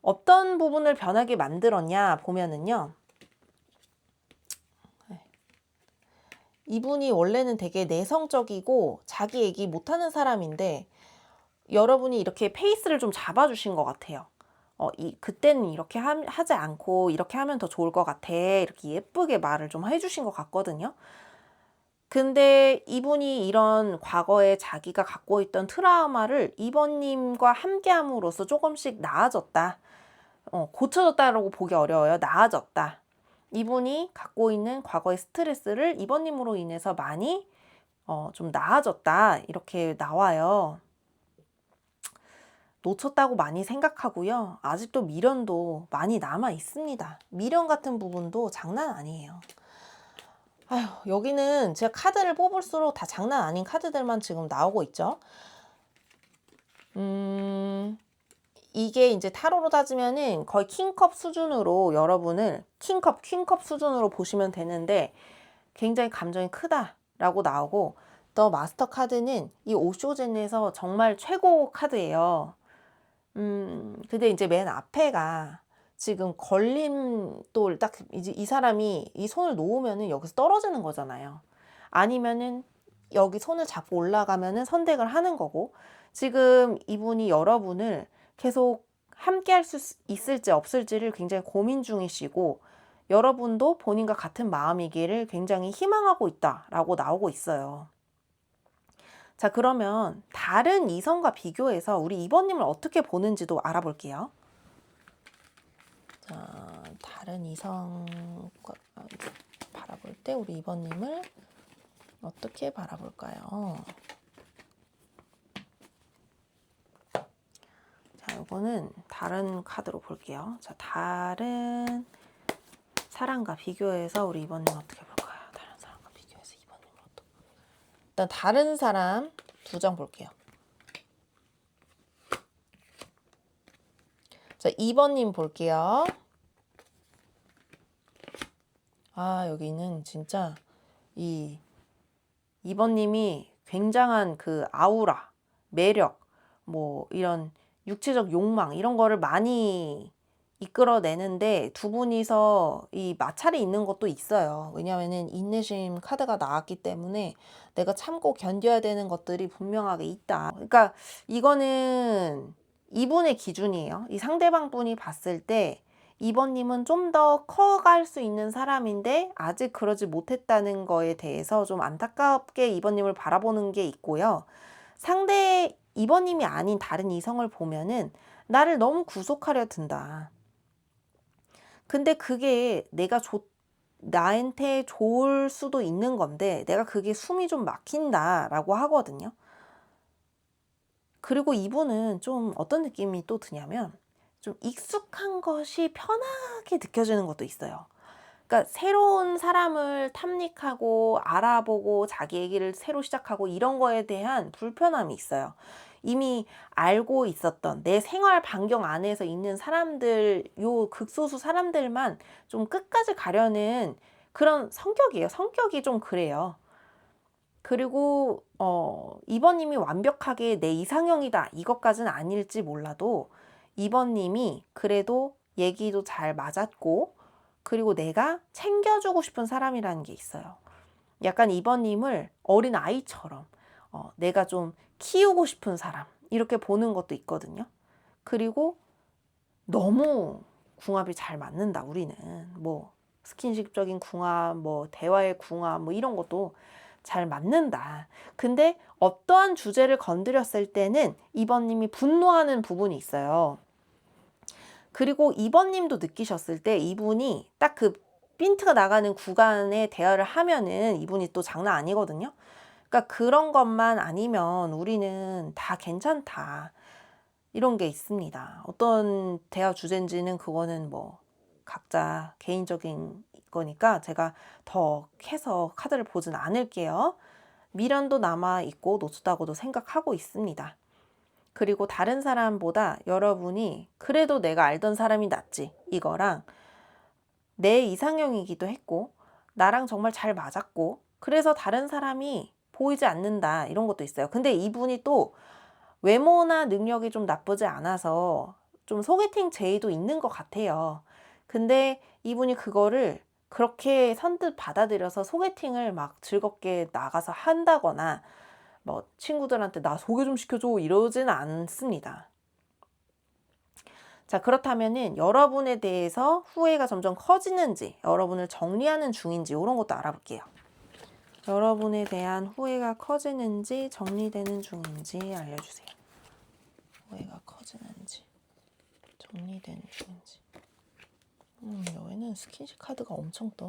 어떤 부분을 변하게 만들었냐 보면은요. 이분이 원래는 되게 내성적이고 자기 얘기 못하는 사람인데 여러분이 이렇게 페이스를 좀 잡아주신 것 같아요. 그때는 이렇게 하지 않고 이렇게 하면 더 좋을 것 같아. 이렇게 예쁘게 말을 좀 해주신 것 같거든요. 근데 이분이 이런 과거에 자기가 갖고 있던 트라우마를 이번님과 함께 함으로써 조금씩 나아졌다. 고쳐졌다라고 보기 어려워요. 나아졌다. 이분이 갖고 있는 과거의 스트레스를 이번님으로 인해서 많이 좀 나아졌다. 이렇게 나와요. 놓쳤다고 많이 생각하고요. 아직도 미련도 많이 남아 있습니다. 미련 같은 부분도 장난 아니에요. 아휴, 여기는 제가 카드를 뽑을수록 다 장난 아닌 카드들만 지금 나오고 있죠. 이게 이제 타로로 따지면은 거의 킹컵 수준으로 여러분을 퀸컵 수준으로 보시면 되는데 굉장히 감정이 크다라고 나오고 더 마스터 카드는 이 오쇼젠에서 정말 최고 카드예요. 근데 이제 맨 앞에가 지금 걸림돌 딱 이제 이 사람이 이 손을 놓으면은 여기서 떨어지는 거잖아요. 아니면은 여기 손을 잡고 올라가면은 선택을 하는 거고 지금 이분이 여러분을 계속 함께 할 수 있을지 없을지를 굉장히 고민 중이시고 여러분도 본인과 같은 마음이기를 굉장히 희망하고 있다라고 나오고 있어요. 자, 그러면 다른 이성과 비교해서 우리 이번님을 어떻게 보는지도 알아볼게요. 자, 다른 이성과 바라볼 때 우리 이번님을 어떻게 바라볼까요? 자, 이거는 다른 카드로 볼게요. 자, 다른 사람과 비교해서 우리 이번님 어떻게 볼까요? 다른 사람과 비교해서 이번님 어떻게? 일단 다른 사람 두 장 볼게요. 자, 2번님 볼게요. 아, 여기는 진짜 2번님이 굉장한 그 아우라, 매력, 뭐 이런 육체적 욕망 이런 거를 많이 이끌어내는데 두 분이서 이 마찰이 있는 것도 있어요. 왜냐하면은 인내심 카드가 나왔기 때문에 내가 참고 견뎌야 되는 것들이 분명하게 있다. 그러니까 이거는 이분의 기준이에요. 이 상대방 분이 봤을 때 이번님은 좀 더 커갈 수 있는 사람인데 아직 그러지 못했다는 거에 대해서 좀 안타깝게 이번님을 바라보는 게 있고요. 상대 이번님이 아닌 다른 이성을 보면은 나를 너무 구속하려 든다. 근데 그게 나한테 좋을 수도 있는 건데 내가 그게 숨이 좀 막힌다라고 하거든요. 그리고 이분은 좀 어떤 느낌이 또 드냐면 좀 익숙한 것이 편하게 느껴지는 것도 있어요. 그러니까 새로운 사람을 탐닉하고 알아보고 자기 얘기를 새로 시작하고 이런 거에 대한 불편함이 있어요. 이미 알고 있었던 내 생활 반경 안에서 있는 사람들, 요 극소수 사람들만 좀 끝까지 가려는 그런 성격이에요. 성격이 좀 그래요. 그리고 2번님이 완벽하게 내 이상형이다 이것까지는 아닐지 몰라도 2번님이 그래도 얘기도 잘 맞았고 그리고 내가 챙겨주고 싶은 사람이라는 게 있어요. 약간 2번님을 어린 아이처럼 내가 좀 키우고 싶은 사람 이렇게 보는 것도 있거든요. 그리고 너무 궁합이 잘 맞는다. 우리는 뭐 스킨십적인 궁합, 뭐 대화의 궁합, 뭐 이런 것도 잘 맞는다. 근데 어떠한 주제를 건드렸을 때는 2번님이 분노하는 부분이 있어요. 그리고 2번님도 느끼셨을 때 이분이 딱 그 핀트가 나가는 구간에 대화를 하면은 이분이 또 장난 아니거든요. 그러니까 그런 것만 아니면 우리는 다 괜찮다. 이런 게 있습니다. 어떤 대화 주제인지는 그거는 뭐 각자 개인적인 거니까 제가 더 해서 카드를 보진 않을게요. 미련도 남아있고 노트다고도 생각하고 있습니다. 그리고 다른 사람보다 여러분이 그래도 내가 알던 사람이 낫지 이거랑 내 이상형이기도 했고 나랑 정말 잘 맞았고 그래서 다른 사람이 보이지 않는다 이런 것도 있어요. 근데 이분이 또 외모나 능력이 좀 나쁘지 않아서 좀 소개팅 제의도 있는 것 같아요. 근데 이분이 그거를 그렇게 선뜻 받아들여서 소개팅을 막 즐겁게 나가서 한다거나 뭐 친구들한테 나 소개 좀 시켜줘 이러지는 않습니다. 자, 그렇다면은 여러분에 대해서 후회가 점점 커지는지 여러분을 정리하는 중인지 이런 것도 알아볼게요. 여러분에 대한 후회가 커지는지 정리되는 중인지 알려주세요. 후회가 커지는지 정리되는 중인지. 여기는 스킨십 카드가 엄청 떠.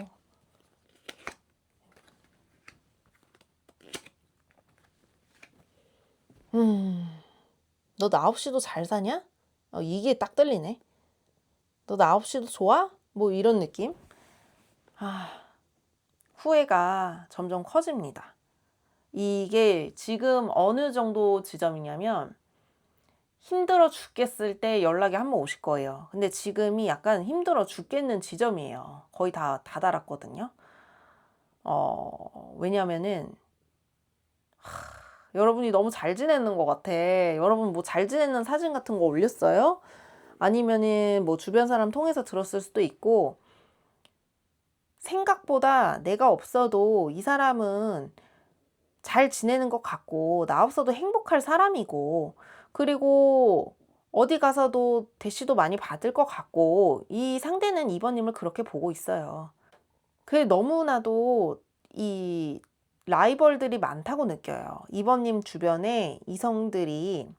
너 나 없이도 잘 사냐? 이게 딱 들리네. 너 나 없이도 좋아? 뭐 이런 느낌? 후회가 점점 커집니다. 이게 지금 어느 정도 지점이냐면 힘들어 죽겠을 때 연락이 한 번 오실 거예요. 근데 지금이 약간 힘들어 죽겠는 지점이에요. 거의 다 달았거든요. 왜냐면은 여러분이 너무 잘 지내는 것 같아. 여러분 뭐 잘 지내는 사진 같은 거 올렸어요? 아니면은 뭐 주변 사람 통해서 들었을 수도 있고 생각보다 내가 없어도 이 사람은 잘 지내는 것 같고 나 없어도 행복할 사람이고 그리고 어디 가서도 대시도 많이 받을 것 같고 이 상대는 2번님을 그렇게 보고 있어요. 그게 너무나도 이 라이벌들이 많다고 느껴요. 2번님 주변에 이성들이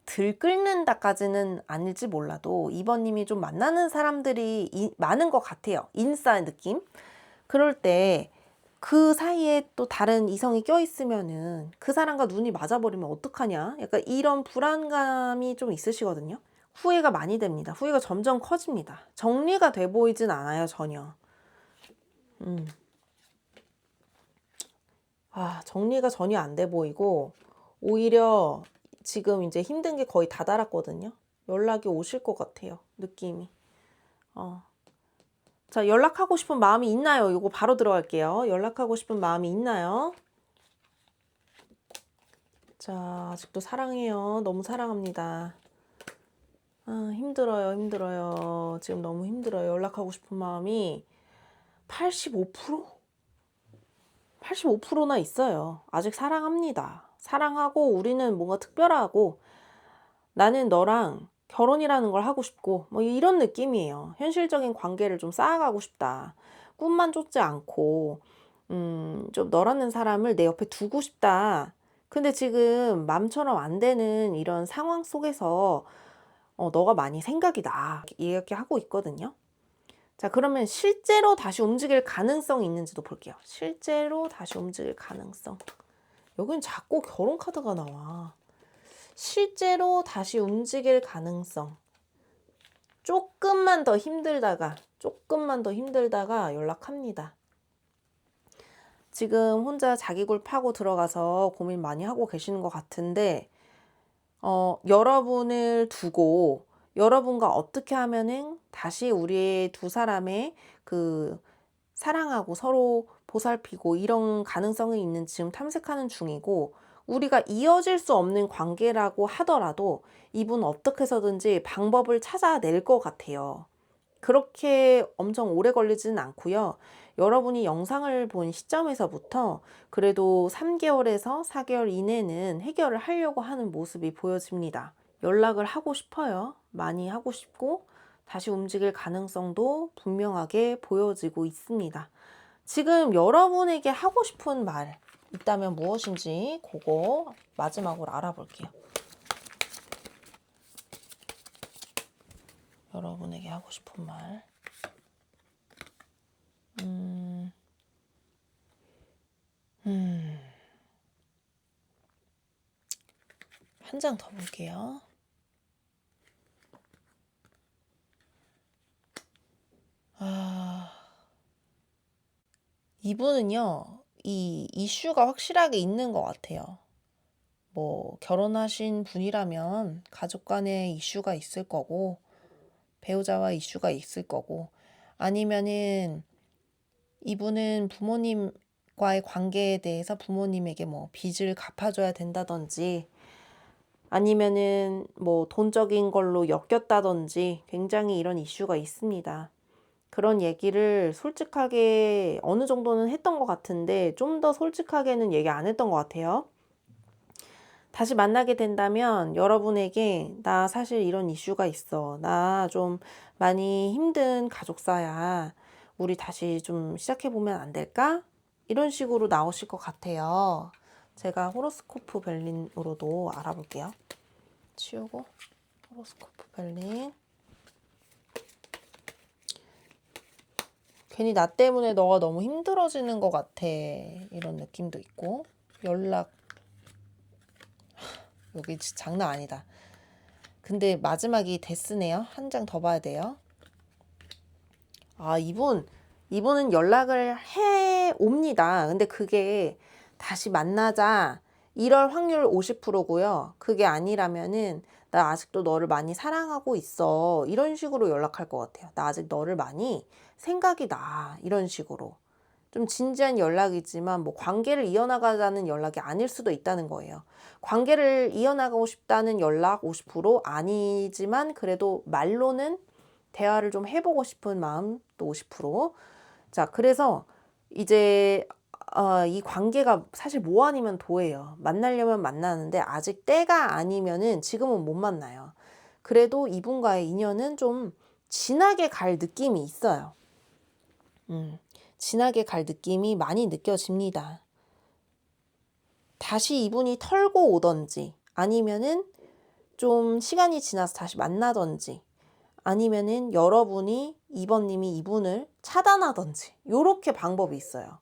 들끓는다까지는 아닐지 몰라도 2번님이 좀 만나는 사람들이 많은 것 같아요. 인싸 느낌? 그럴 때 그 사이에 또 다른 이성이 껴있으면은 그 사람과 눈이 맞아버리면 어떡하냐? 약간 이런 불안감이 좀 있으시거든요. 후회가 많이 됩니다. 후회가 점점 커집니다. 정리가 돼 보이진 않아요, 전혀. 정리가 전혀 안 돼 보이고 오히려 지금 이제 힘든 게 거의 다 달았거든요. 연락이 오실 것 같아요, 느낌이. 자, 연락하고 싶은 마음이 있나요? 이거 바로 들어갈게요. 연락하고 싶은 마음이 있나요? 자, 아직도 사랑해요. 너무 사랑합니다. 힘들어요, 힘들어요. 지금 너무 힘들어요. 연락하고 싶은 마음이 85%? 85%나 있어요. 아직 사랑합니다. 사랑하고 우리는 뭔가 특별하고 나는 너랑 결혼이라는 걸 하고 싶고 뭐 이런 느낌이에요. 현실적인 관계를 좀 쌓아가고 싶다. 꿈만 쫓지 않고 좀 너라는 사람을 내 옆에 두고 싶다. 근데 지금 맘처럼 안 되는 이런 상황 속에서 너가 많이 생각이 나. 이렇게 하고 있거든요. 자, 그러면 실제로 다시 움직일 가능성이 있는지도 볼게요. 실제로 다시 움직일 가능성. 여긴 자꾸 결혼 카드가 나와. 실제로 다시 움직일 가능성. 조금만 더 힘들다가 연락합니다. 지금 혼자 자기 굴 파고 들어가서 고민 많이 하고 계시는 것 같은데 여러분을 두고 여러분과 어떻게 하면은 다시 우리의 두 사람의 그 사랑하고 서로 보살피고 이런 가능성이 있는지 지금 탐색하는 중이고, 우리가 이어질 수 없는 관계라고 하더라도 이분 어떻게 해서든지 방법을 찾아낼 것 같아요. 그렇게 엄청 오래 걸리지는 않고요. 여러분이 영상을 본 시점에서부터 그래도 3개월에서 4개월 이내는 해결을 하려고 하는 모습이 보여집니다. 연락을 하고 싶어요. 많이 하고 싶고 다시 움직일 가능성도 분명하게 보여지고 있습니다. 지금 여러분에게 하고 싶은 말 있다면 무엇인지 그거 마지막으로 알아볼게요. 여러분에게 하고 싶은 말. 한 장 더 볼게요. 이분은요, 이 이슈가 확실하게 있는 것 같아요. 뭐, 결혼하신 분이라면 가족 간에 이슈가 있을 거고, 배우자와 이슈가 있을 거고, 아니면은 이분은 부모님과의 관계에 대해서 부모님에게 뭐 빚을 갚아줘야 된다든지, 아니면은 뭐 돈적인 걸로 엮였다든지 굉장히 이런 이슈가 있습니다. 그런 얘기를 솔직하게 어느 정도는 했던 것 같은데 좀 더 솔직하게는 얘기 안 했던 것 같아요. 다시 만나게 된다면 여러분에게 나 사실 이런 이슈가 있어. 나 좀 많이 힘든 가족사야. 우리 다시 좀 시작해보면 안 될까? 이런 식으로 나오실 것 같아요. 제가 호로스코프 별님으로도 알아볼게요. 치우고 호로스코프 별님. 괜히 나 때문에 너가 너무 힘들어지는 것 같아. 이런 느낌도 있고. 연락. 여기 진짜 장난 아니다. 근데 마지막이 데스네요. 한 장 더 봐야 돼요. 이분은 연락을 해 옵니다. 근데 그게 다시 만나자 이럴 확률 50%고요. 그게 아니라면은 나 아직도 너를 많이 사랑하고 있어. 이런 식으로 연락할 것 같아요. 나 아직 너를 많이 생각이 나. 이런 식으로. 좀 진지한 연락이지만 뭐 관계를 이어나가자는 연락이 아닐 수도 있다는 거예요. 관계를 이어나가고 싶다는 연락 50%, 아니지만 그래도 말로는 대화를 좀 해보고 싶은 마음 또 50%. 자, 그래서 이제 이 관계가 사실 뭐 아니면 도예요. 만나려면 만나는데 아직 때가 아니면은 지금은 못 만나요. 그래도 이분과의 인연은 좀 진하게 갈 느낌이 있어요. 진하게 갈 느낌이 많이 느껴집니다. 다시 이분이 털고 오던지, 아니면은 좀 시간이 지나서 다시 만나던지, 아니면은 여러분이 이번님이 이분을 차단하던지, 요렇게 방법이 있어요.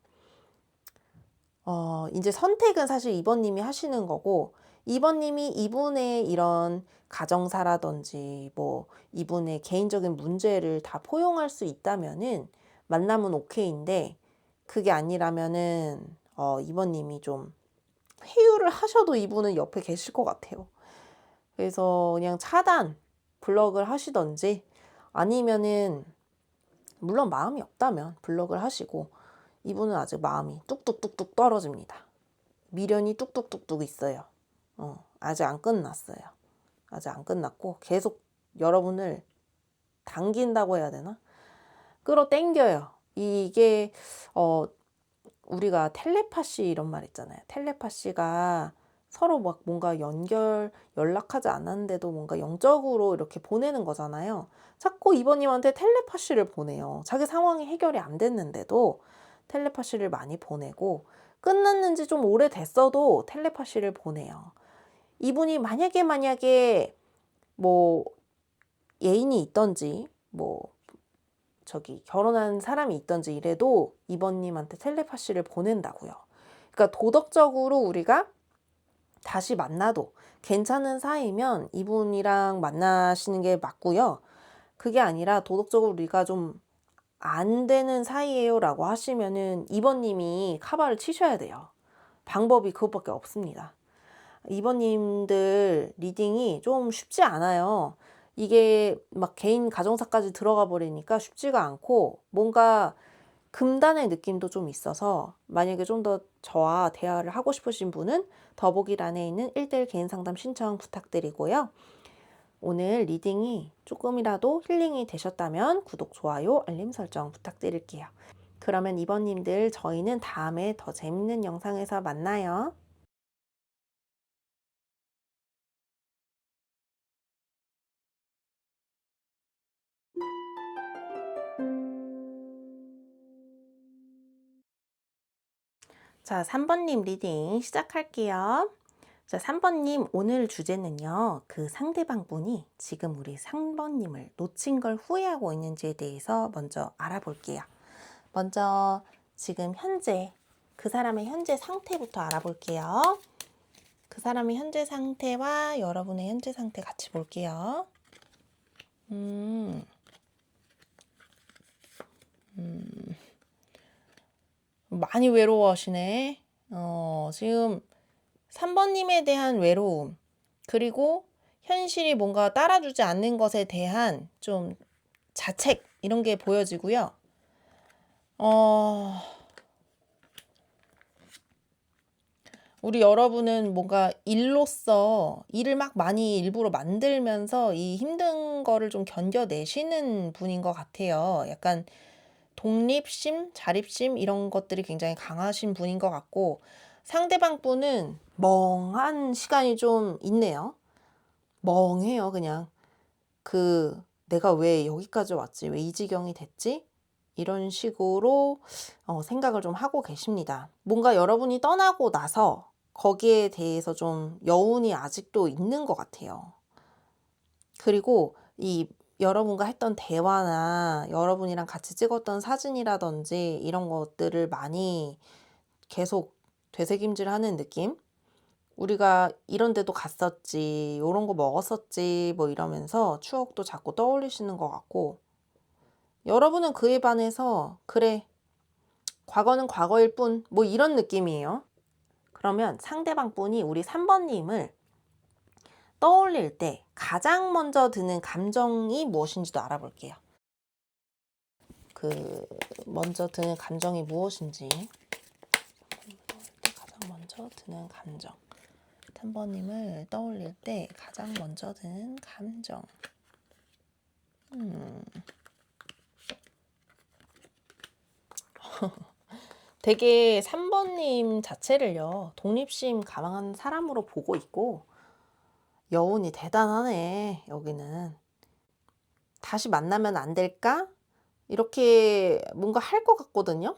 이제 선택은 사실 이번님이 하시는 거고, 이번님이 이분의 이런 가정사라든지 뭐 이분의 개인적인 문제를 다 포용할 수 있다면은 만남은 오케이인데, 그게 아니라면은 이번님이 좀 회유를 하셔도 이분은 옆에 계실 것 같아요. 그래서 그냥 차단, 블럭을 하시던지, 아니면은 물론 마음이 없다면 블럭을 하시고, 이분은 아직 마음이 뚝뚝뚝뚝 떨어집니다. 미련이 뚝뚝뚝뚝 있어요. 아직 안 끝났어요. 아직 안 끝났고 계속 여러분을 당긴다고 해야 되나? 끌어당겨요. 이게 우리가 텔레파시 이런 말 있잖아요. 텔레파시가 서로 막 뭔가 연락하지 않았는데도 뭔가 영적으로 이렇게 보내는 거잖아요. 자꾸 이번님한테 텔레파시를 보내요. 자기 상황이 해결이 안 됐는데도 텔레파시를 많이 보내고, 끝났는지 좀 오래됐어도 텔레파시를 보내요. 이분이 만약에 뭐 애인이 있던지 뭐 저기 결혼한 사람이 있던지 이래도 이번님한테 텔레파시를 보낸다고요. 그러니까 도덕적으로 우리가 다시 만나도 괜찮은 사이면 이분이랑 만나시는 게 맞고요. 그게 아니라 도덕적으로 우리가 좀 안 되는 사이예요 라고 하시면은 이번님이 카바를 치셔야 돼요. 방법이 그것밖에 없습니다. 2번님들 리딩이 좀 쉽지 않아요. 이게 막 개인 가정사까지 들어가 버리니까 쉽지가 않고 뭔가 금단의 느낌도 좀 있어서 만약에 좀 더 저와 대화를 하고 싶으신 분은 더보기란에 있는 1대1 개인 상담 신청 부탁드리고요. 오늘 리딩이 조금이라도 힐링이 되셨다면 구독, 좋아요, 알림 설정 부탁드릴게요. 그러면 2번님들 저희는 다음에 더 재밌는 영상에서 만나요. 자, 3번님 리딩 시작할게요. 자, 3번님 오늘 주제는요. 그 상대방 분이 지금 우리 3번님을 놓친 걸 후회하고 있는지에 대해서 먼저 알아볼게요. 먼저 지금 현재 그 사람의 현재 상태부터 알아볼게요. 그 사람의 현재 상태와 여러분의 현재 상태 같이 볼게요. 많이 외로워하시네. 지금 3번님에 대한 외로움, 그리고 현실이 뭔가 따라주지 않는 것에 대한 좀 자책, 이런 게 보여지고요. 우리 여러분은 뭔가 일로서 일을 막 많이 일부러 만들면서 이 힘든 거를 좀 견뎌내시는 분인 것 같아요. 약간 독립심, 자립심 이런 것들이 굉장히 강하신 분인 것 같고, 상대방 분은 멍한 시간이 좀 있네요. 멍해요, 그냥. 내가 왜 여기까지 왔지? 왜 이 지경이 됐지? 이런 식으로 생각을 좀 하고 계십니다. 뭔가 여러분이 떠나고 나서 거기에 대해서 좀 여운이 아직도 있는 것 같아요. 그리고 이 여러분과 했던 대화나 여러분이랑 같이 찍었던 사진이라든지 이런 것들을 많이 계속 되새김질하는 느낌? 우리가 이런 데도 갔었지, 요런 거 먹었었지, 뭐 이러면서 추억도 자꾸 떠올리시는 것 같고, 여러분은 그에 반해서 그래, 과거는 과거일 뿐, 뭐 이런 느낌이에요. 그러면 상대방 분이 우리 3번님을 떠올릴 때 가장 먼저 드는 감정이 무엇인지도 알아볼게요. 먼저 드는 감정이 무엇인지. 가장 먼저 드는 감정. 3번님을 떠올릴 때 가장 먼저 드는 감정. 되게 3번님 자체를요, 독립심 강한 사람으로 보고 있고, 여운이 대단하네, 여기는. 다시 만나면 안 될까? 이렇게 뭔가 할 것 같거든요?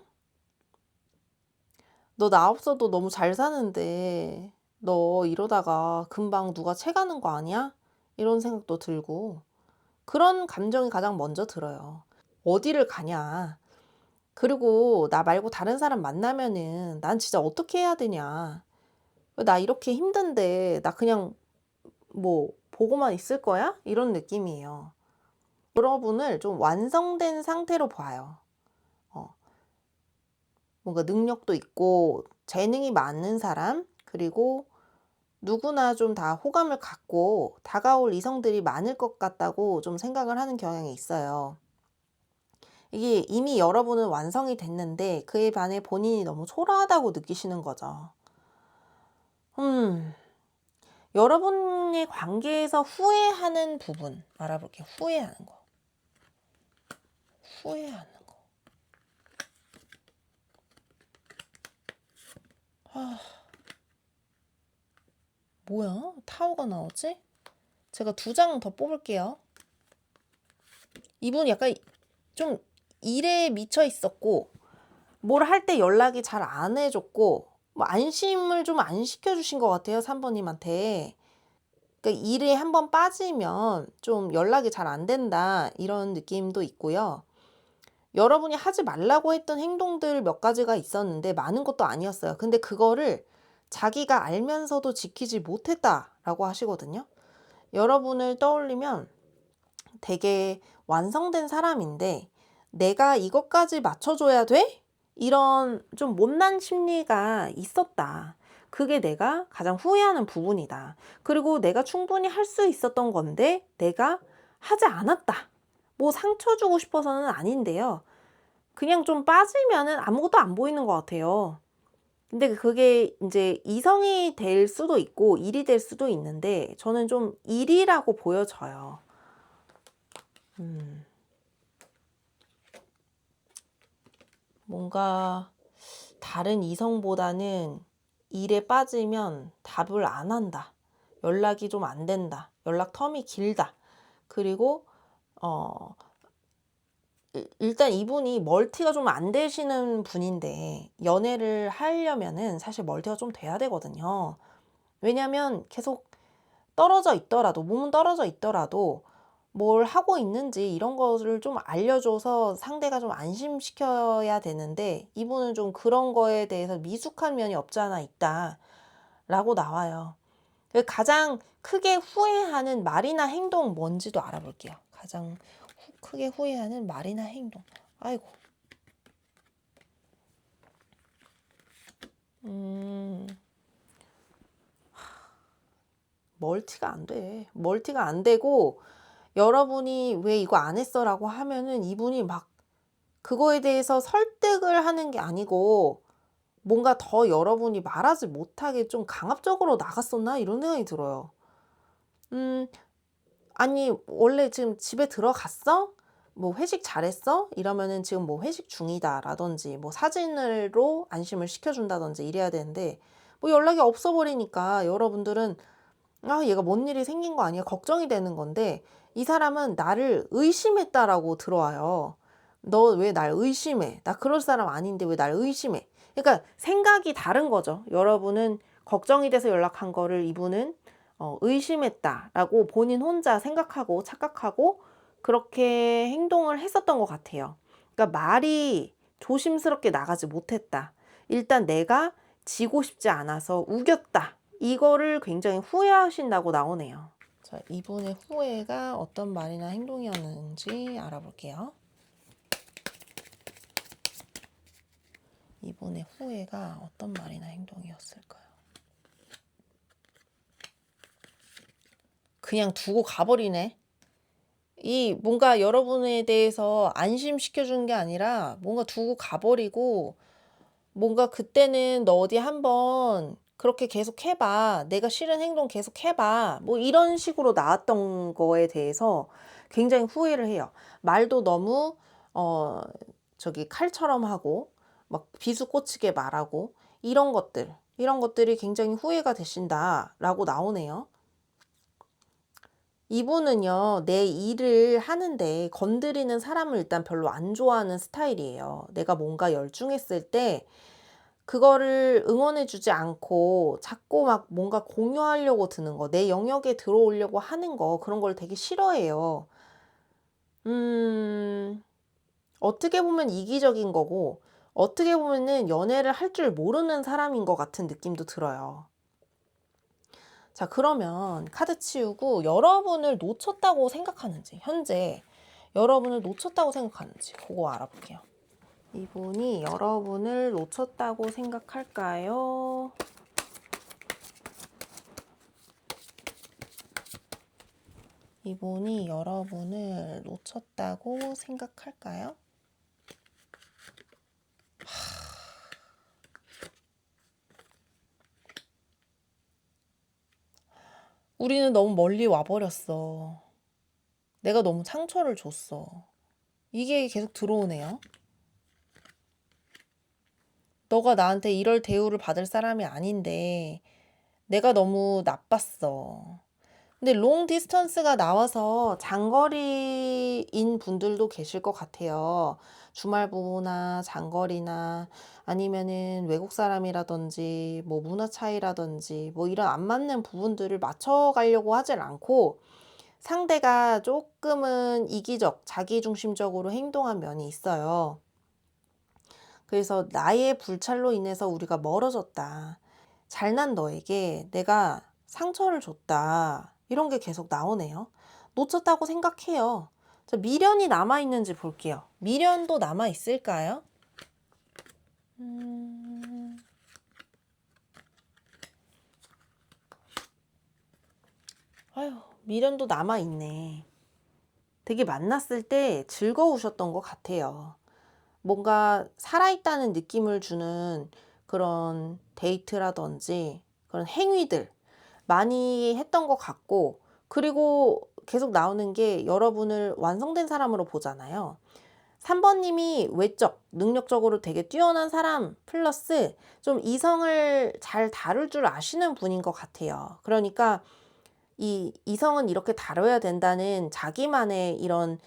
너 나 없어도 너무 잘 사는데, 너 이러다가 금방 누가 채가는 거 아니야? 이런 생각도 들고, 그런 감정이 가장 먼저 들어요. 어디를 가냐? 그리고 나 말고 다른 사람 만나면은 난 진짜 어떻게 해야 되냐? 나 이렇게 힘든데 나 그냥 뭐 보고만 있을 거야? 이런 느낌이에요. 여러분을 좀 완성된 상태로 봐요. 뭔가 능력도 있고 재능이 많은 사람, 그리고 누구나 좀 다 호감을 갖고 다가올 이성들이 많을 것 같다고 좀 생각을 하는 경향이 있어요. 이게 이미 여러분은 완성이 됐는데 그에 반해 본인이 너무 초라하다고 느끼시는 거죠. 여러분의 관계에서 후회하는 부분 알아볼게요. 후회하는 거. 후회하는 거. 뭐야? 타오가 나오지? 제가 2장 더 뽑을게요. 이분 약간 좀 일에 미쳐 있었고, 뭘 할 때 연락이 잘 안 해줬고, 뭐 안심을 좀 안 시켜주신 것 같아요, 3번님한테. 그러니까 일에 한번 빠지면 좀 연락이 잘 안 된다, 이런 느낌도 있고요. 여러분이 하지 말라고 했던 행동들 몇 가지가 있었는데 많은 것도 아니었어요. 근데 그거를 자기가 알면서도 지키지 못했다라고 하시거든요. 여러분을 떠올리면 되게 완성된 사람인데 내가 이것까지 맞춰줘야 돼? 이런 좀 못난 심리가 있었다. 그게 내가 가장 후회하는 부분이다. 그리고 내가 충분히 할 수 있었던 건데 내가 하지 않았다. 뭐 상처 주고 싶어서는 아닌데요. 그냥 좀 빠지면은 아무것도 안 보이는 것 같아요. 근데 그게 이제 이성이 될 수도 있고 일이 될 수도 있는데 저는 좀 일이라고 보여져요. 뭔가 다른 이성보다는 일에 빠지면 답을 안 한다. 연락이 좀 안 된다. 연락 텀이 길다. 그리고 일단 이분이 멀티가 좀 안 되시는 분인데 연애를 하려면은 사실 멀티가 좀 돼야 되거든요. 왜냐면 계속 떨어져 있더라도 몸은 떨어져 있더라도 뭘 하고 있는지 이런 거를 좀 알려줘서 상대가 좀 안심시켜야 되는데 이분은 좀 그런 거에 대해서 미숙한 면이 없지 않아 있다라고 나와요. 가장 크게 후회하는 말이나 행동 뭔지도 알아볼게요. 가장 크게 후회하는 말이나 행동. 아이고. 멀티가 안 돼. 멀티가 안 되고 여러분이 왜 이거 안 했어? 라고 하면은 이분이 막 그거에 대해서 설득을 하는 게 아니고 뭔가 더 여러분이 말하지 못하게 좀 강압적으로 나갔었나? 이런 생각이 들어요. 아니, 원래 지금 집에 들어갔어? 뭐 회식 잘했어? 이러면은 지금 뭐 회식 중이다 라든지 뭐 사진으로 안심을 시켜준다든지 이래야 되는데 뭐 연락이 없어 버리니까 여러분들은 아, 얘가 뭔 일이 생긴 거 아니야? 걱정이 되는 건데 이 사람은 나를 의심했다라고 들어와요. 너 왜 날 의심해? 나 그럴 사람 아닌데 왜 날 의심해? 그러니까 생각이 다른 거죠. 여러분은 걱정이 돼서 연락한 거를 이분은 의심했다라고 본인 혼자 생각하고 착각하고 그렇게 행동을 했었던 것 같아요. 그러니까 말이 조심스럽게 나가지 못했다. 일단 내가 지고 싶지 않아서 우겼다. 이거를 굉장히 후회하신다고 나오네요. 자, 이분의 후회가 어떤 말이나 행동이었는지 알아볼게요. 이분의 후회가 어떤 말이나 행동이었을까요? 그냥 두고 가버리네. 이 뭔가 여러분에 대해서 안심시켜준 게 아니라 뭔가 두고 가버리고 뭔가 그때는 너 어디 한번 그렇게 계속 해봐. 내가 싫은 행동 계속 해봐. 뭐 이런 식으로 나왔던 거에 대해서 굉장히 후회를 해요. 말도 너무 어 저기 칼처럼 하고 막 비수꽂히게 말하고 이런 것들이 굉장히 후회가 되신다라고 나오네요. 이분은요, 내 일을 하는데 건드리는 사람을 일단 별로 안 좋아하는 스타일이에요. 내가 뭔가 열중했을 때 그거를 응원해주지 않고 자꾸 막 뭔가 공유하려고 드는 거, 내 영역에 들어오려고 하는 거, 그런 걸 되게 싫어해요. 어떻게 보면 이기적인 거고, 어떻게 보면은 연애를 할 줄 모르는 사람인 것 같은 느낌도 들어요. 자, 그러면 카드 치우고 여러분을 놓쳤다고 생각하는지, 현재 여러분을 놓쳤다고 생각하는지, 그거 알아볼게요. 이분이 여러분을 놓쳤다고 생각할까요? 이분이 여러분을 놓쳤다고 생각할까요? 우리는 너무 멀리 와버렸어. 내가 너무 상처를 줬어. 이게 계속 들어오네요. 너가 나한테 이럴 대우를 받을 사람이 아닌데 내가 너무 나빴어. 근데 롱 디스턴스가 나와서 장거리인 분들도 계실 것 같아요. 주말 부부나 장거리나 아니면은 외국 사람이라든지 뭐 문화 차이라든지 뭐 이런 안 맞는 부분들을 맞춰가려고 하질 않고 상대가 조금은 이기적, 자기중심적으로 행동한 면이 있어요. 그래서 나의 불찰로 인해서 우리가 멀어졌다. 잘난 너에게 내가 상처를 줬다. 이런 게 계속 나오네요. 놓쳤다고 생각해요. 자, 미련이 남아있는지 볼게요. 미련도 남아있을까요? 미련도 남아있네. 되게 만났을 때 즐거우셨던 것 같아요. 뭔가 살아있다는 느낌을 주는 그런 데이트라든지 그런 행위들 많이 했던 것 같고, 그리고 계속 나오는 게 여러분을 완성된 사람으로 보잖아요. 3번님이 외적, 능력적으로 되게 뛰어난 사람 플러스 좀 이성을 잘 다룰 줄 아시는 분인 것 같아요. 그러니까 이 이성은 이렇게 다뤄야 된다는 자기만의 이런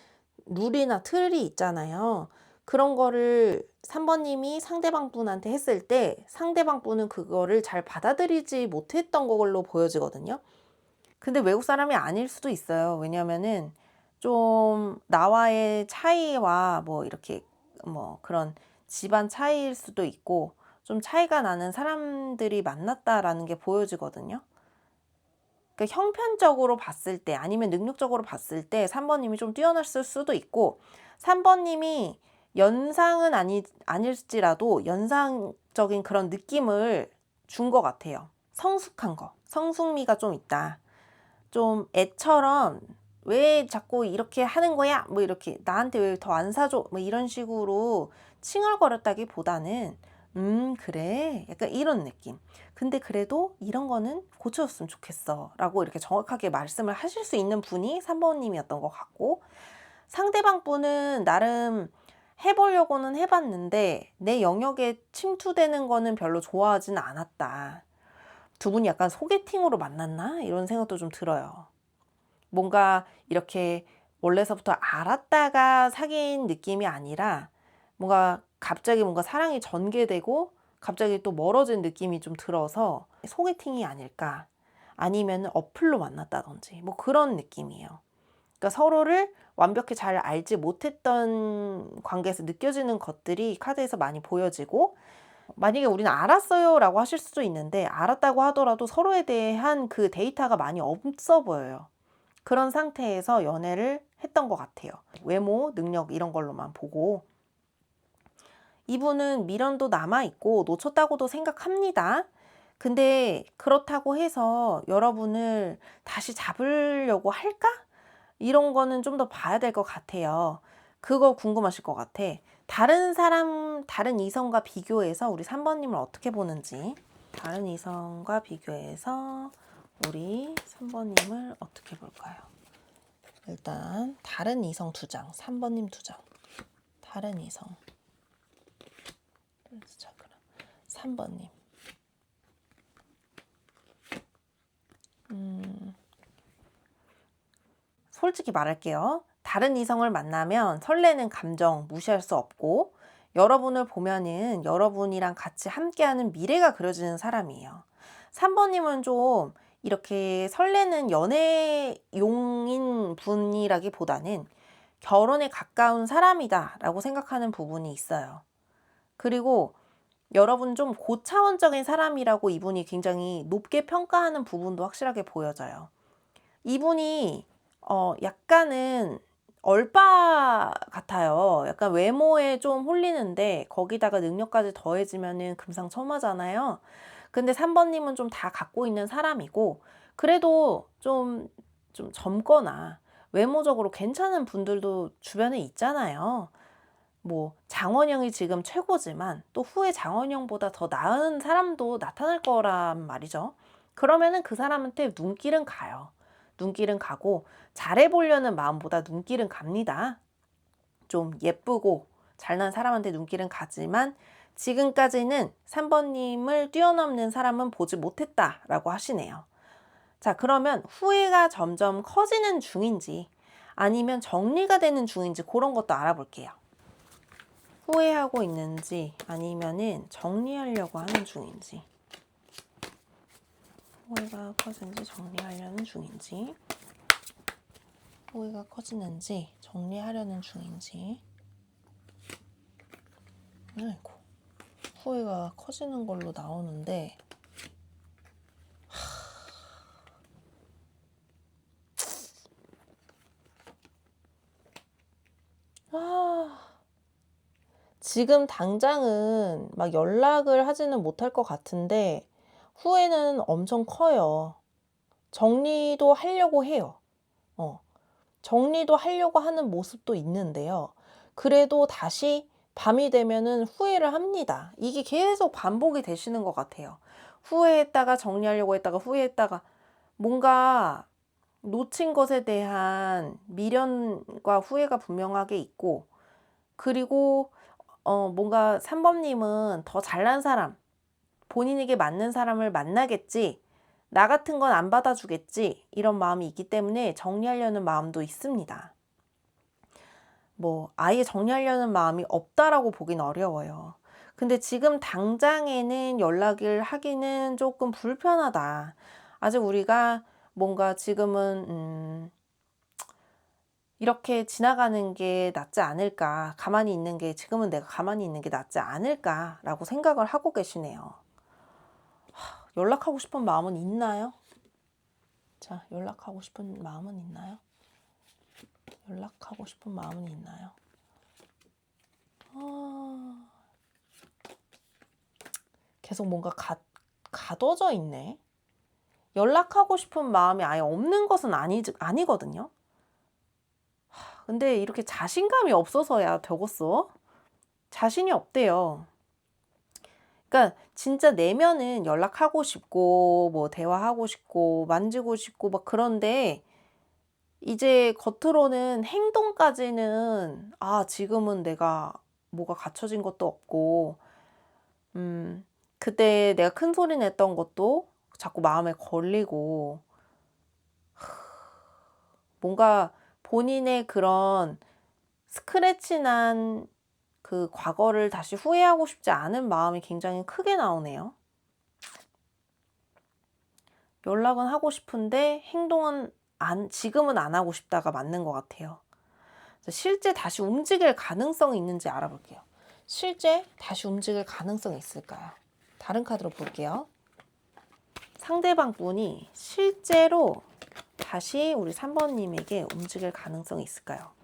룰이나 틀이 있잖아요. 그런 거를 3번님이 상대방 분한테 했을 때 상대방 분은 그거를 잘 받아들이지 못했던 걸로 보여지거든요. 근데 외국 사람이 아닐 수도 있어요. 왜냐면은 좀 나와의 차이와 뭐 이렇게 뭐 그런 집안 차이일 수도 있고 좀 차이가 나는 사람들이 만났다라는 게 보여지거든요. 그러니까 형편적으로 봤을 때 아니면 능력적으로 봤을 때 3번님이 좀 뛰어났을 수도 있고, 3번님이 연상은 아닐지라도 연상적인 그런 느낌을 준 것 같아요. 성숙한 거, 성숙미가 좀 있다. 좀 애처럼 왜 자꾸 이렇게 하는 거야? 뭐 이렇게 나한테 왜 더 안 사줘? 뭐 이런 식으로 칭얼거렸다기보다는 그래, 약간 이런 느낌. 근데 그래도 이런 거는 고쳐줬으면 좋겠어 라고 이렇게 정확하게 말씀을 하실 수 있는 분이 3번님이었던 것 같고, 상대방 분은 나름 해보려고는 해봤는데 내 영역에 침투되는 거는 별로 좋아하진 않았다. 두 분이 약간 소개팅으로 만났나? 이런 생각도 좀 들어요. 뭔가 이렇게 원래서부터 알았다가 사귄 느낌이 아니라 뭔가 갑자기 뭔가 사랑이 전개되고 갑자기 또 멀어진 느낌이 좀 들어서 소개팅이 아닐까, 아니면 어플로 만났다든지 뭐 그런 느낌이에요. 그러니까 서로를 완벽히 잘 알지 못했던 관계에서 느껴지는 것들이 카드에서 많이 보여지고, 만약에 우리는 알았어요 라고 하실 수도 있는데 알았다고 하더라도 서로에 대한 그 데이터가 많이 없어 보여요. 그런 상태에서 연애를 했던 것 같아요. 외모, 능력 이런 걸로만 보고. 이분은 미련도 남아있고 놓쳤다고도 생각합니다. 근데 그렇다고 해서 여러분을 다시 잡으려고 할까? 이런 거는 좀 더 봐야 될 것 같아요. 그거 궁금하실 것 같아. 다른 사람, 다른 이성과 비교해서 우리 3번님을 어떻게 보는지. 다른 이성과 비교해서 우리 3번님을 어떻게 볼까요? 일단 다른 이성 2장, 3번님 2장. 다른 이성. 자, 그럼 3번님. 솔직히 말할게요. 다른 이성을 만나면 설레는 감정 무시할 수 없고, 여러분을 보면은 여러분이랑 같이 함께하는 미래가 그려지는 사람이에요. 3번님은 좀 이렇게 설레는 연애용인 분이라기보다는 결혼에 가까운 사람이다 라고 생각하는 부분이 있어요. 그리고 여러분 좀 고차원적인 사람이라고 이분이 굉장히 높게 평가하는 부분도 확실하게 보여져요. 이분이 약간은 얼빠 같아요. 약간 외모에 좀 홀리는데 거기다가 능력까지 더해지면은 금상첨화잖아요. 근데 3번님은 좀 다 갖고 있는 사람이고, 그래도 좀 젊거나 외모적으로 괜찮은 분들도 주변에 있잖아요. 뭐 장원영이 지금 최고지만 또 후에 장원영보다 더 나은 사람도 나타날 거란 말이죠. 그러면은 그 사람한테 눈길은 가요. 눈길은 가고 잘해보려는 마음보다 눈길은 갑니다. 좀 예쁘고 잘난 사람한테 눈길은 가지만 지금까지는 3번님을 뛰어넘는 사람은 보지 못했다라고 하시네요. 자, 그러면 후회가 점점 커지는 중인지 아니면 정리가 되는 중인지 그런 것도 알아볼게요. 후회하고 있는지 아니면은 정리하려고 하는 중인지, 후회가 커지는지 정리하려는 중인지, 후회가 커지는지 정리하려는 중인지. 아이고, 후회가 커지는 걸로 나오는데 지금 당장은 막 연락을 하지는 못할 것 같은데 후회는 엄청 커요. 정리도 하려고 해요. 정리도 하려고 하는 모습도 있는데요. 그래도 다시 밤이 되면은 후회를 합니다. 이게 계속 반복이 되시는 것 같아요. 후회했다가 정리하려고 했다가 후회했다가 뭔가 놓친 것에 대한 미련과 후회가 분명하게 있고, 그리고 뭔가 3번님은 더 잘난 사람, 본인에게 맞는 사람을 만나겠지, 나 같은 건 안 받아주겠지, 이런 마음이 있기 때문에 정리하려는 마음도 있습니다. 뭐 아예 정리하려는 마음이 없다라고 보긴 어려워요. 근데 지금 당장에는 연락을 하기는 조금 불편하다. 아직 우리가 뭔가 지금은 이렇게 지나가는 게 낫지 않을까, 가만히 있는 게, 지금은 내가 가만히 있는 게 낫지 않을까라고 생각을 하고 계시네요. 연락하고 싶은 마음은 있나요? 자, 연락하고 싶은 마음은 있나요? 연락하고 싶은 마음은 있나요? 계속 뭔가 가둬져 있네. 연락하고 싶은 마음이 아예 없는 것은 아니거든요. 근데 이렇게 자신감이 없어서야 되겠어? 자신이 없대요. 그러니까 진짜 내면은 연락하고 싶고 뭐 대화하고 싶고 만지고 싶고 막 그런데 이제 겉으로는 행동까지는 지금은 내가 뭐가 갖춰진 것도 없고 그때 내가 큰 소리 냈던 것도 자꾸 마음에 걸리고, 뭔가 본인의 그런 스크래치 난 그 과거를 다시 후회하고 싶지 않은 마음이 굉장히 크게 나오네요. 연락은 하고 싶은데 행동은 지금은 안 하고 싶다가 맞는 것 같아요. 실제 다시 움직일 가능성이 있는지 알아볼게요. 실제 다시 움직일 가능성이 있을까요? 다른 카드로 볼게요. 상대방 분이 실제로 다시 우리 3번님에게 움직일 가능성이 있을까요?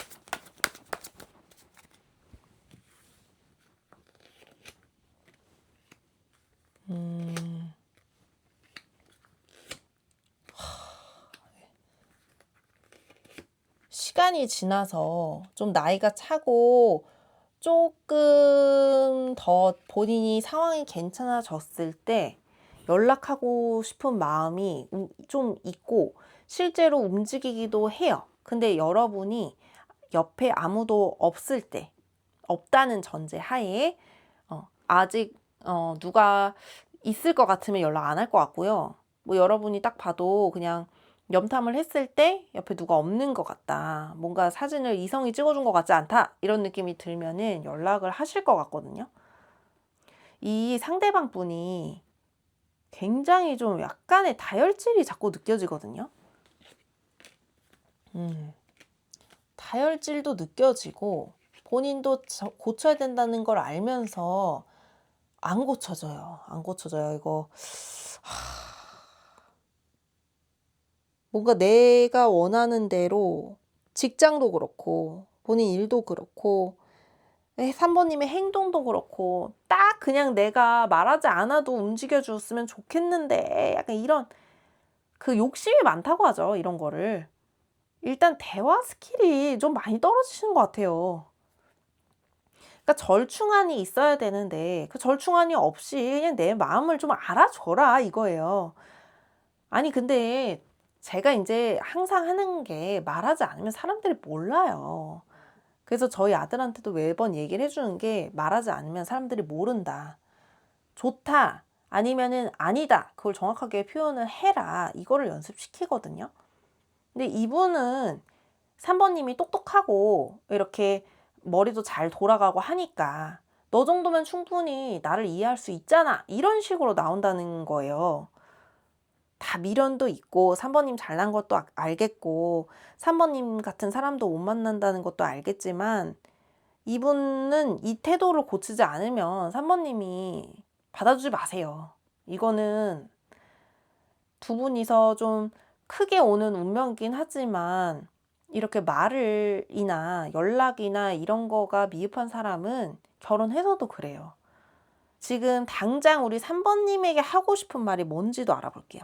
시간이 지나서 좀 나이가 차고 조금 더 본인이 상황이 괜찮아졌을 때 연락하고 싶은 마음이 좀 있고 실제로 움직이기도 해요. 근데 여러분이 옆에 아무도 없을 때, 없다는 전제 하에 아직 누가 있을 것 같으면 연락 안 할 것 같고요. 뭐 여러분이 딱 봐도 그냥 염탐을 했을 때 옆에 누가 없는 것 같다, 뭔가 사진을 이성이 찍어준 것 같지 않다, 이런 느낌이 들면은 연락을 하실 것 같거든요. 이 상대방 분이 굉장히 좀 약간의 다혈질이 자꾸 느껴지거든요. 다혈질도 느껴지고 본인도 고쳐야 된다는 걸 알면서 안 고쳐져요. 안 고쳐져요. 이거 뭔가 내가 원하는 대로 직장도 그렇고 본인 일도 그렇고 3번님의 행동도 그렇고 딱 그냥 내가 말하지 않아도 움직여줬으면 좋겠는데, 약간 이런 그 욕심이 많다고 하죠. 이런 거를. 일단 대화 스킬이 좀 많이 떨어지시는 것 같아요. 그러니까 절충안이 있어야 되는데 그 절충안이 없이 그냥 내 마음을 좀 알아줘라 이거예요. 아니 근데 제가 이제 항상 하는 게, 말하지 않으면 사람들이 몰라요. 그래서 저희 아들한테도 매번 얘기를 해주는 게, 말하지 않으면 사람들이 모른다. 좋다 아니면은 아니다, 그걸 정확하게 표현을 해라, 이거를 연습시키거든요. 근데 이분은 3번님이 똑똑하고 이렇게 머리도 잘 돌아가고 하니까 너 정도면 충분히 나를 이해할 수 있잖아, 이런 식으로 나온다는 거예요. 다 미련도 있고 3번님 잘난 것도 알겠고 3번님 같은 사람도 못 만난다는 것도 알겠지만, 이분은 이 태도를 고치지 않으면 3번님이 받아주지 마세요. 이거는 두 분이서 좀 크게 오는 운명이긴 하지만 이렇게 말이나 연락이나 이런 거가 미흡한 사람은 결혼해서도 그래요. 지금 당장 우리 3번님에게 하고 싶은 말이 뭔지도 알아볼게요.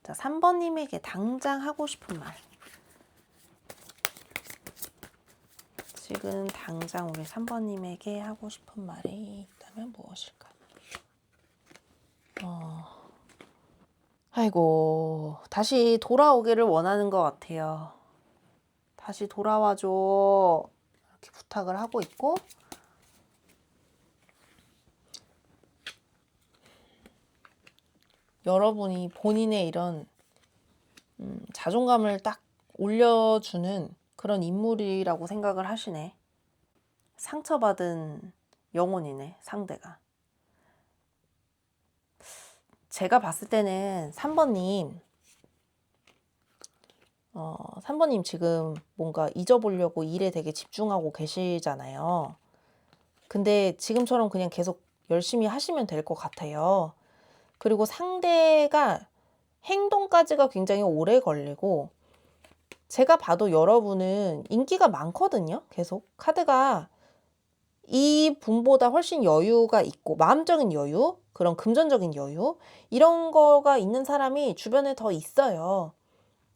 자, 3번님에게 당장 하고 싶은 말. 지금 당장 우리 3번님에게 하고 싶은 말이 있다면 무엇일까? 아이고, 다시 돌아오기를 원하는 것 같아요. 다시 돌아와줘. 이렇게 부탁을 하고 있고, 여러분이 본인의 이런 자존감을 딱 올려주는 그런 인물이라고 생각을 하시네. 상처받은 영혼이네, 상대가. 제가 봤을 때는 3번님, 3번님 지금 뭔가 잊어보려고 일에 되게 집중하고 계시잖아요. 근데 지금처럼 그냥 계속 열심히 하시면 될 것 같아요. 그리고 상대가 행동까지가 굉장히 오래 걸리고, 제가 봐도 여러분은 인기가 많거든요. 계속 카드가 이 분보다 훨씬 여유가 있고, 마음적인 여유, 그런 금전적인 여유, 이런 거가 있는 사람이 주변에 더 있어요.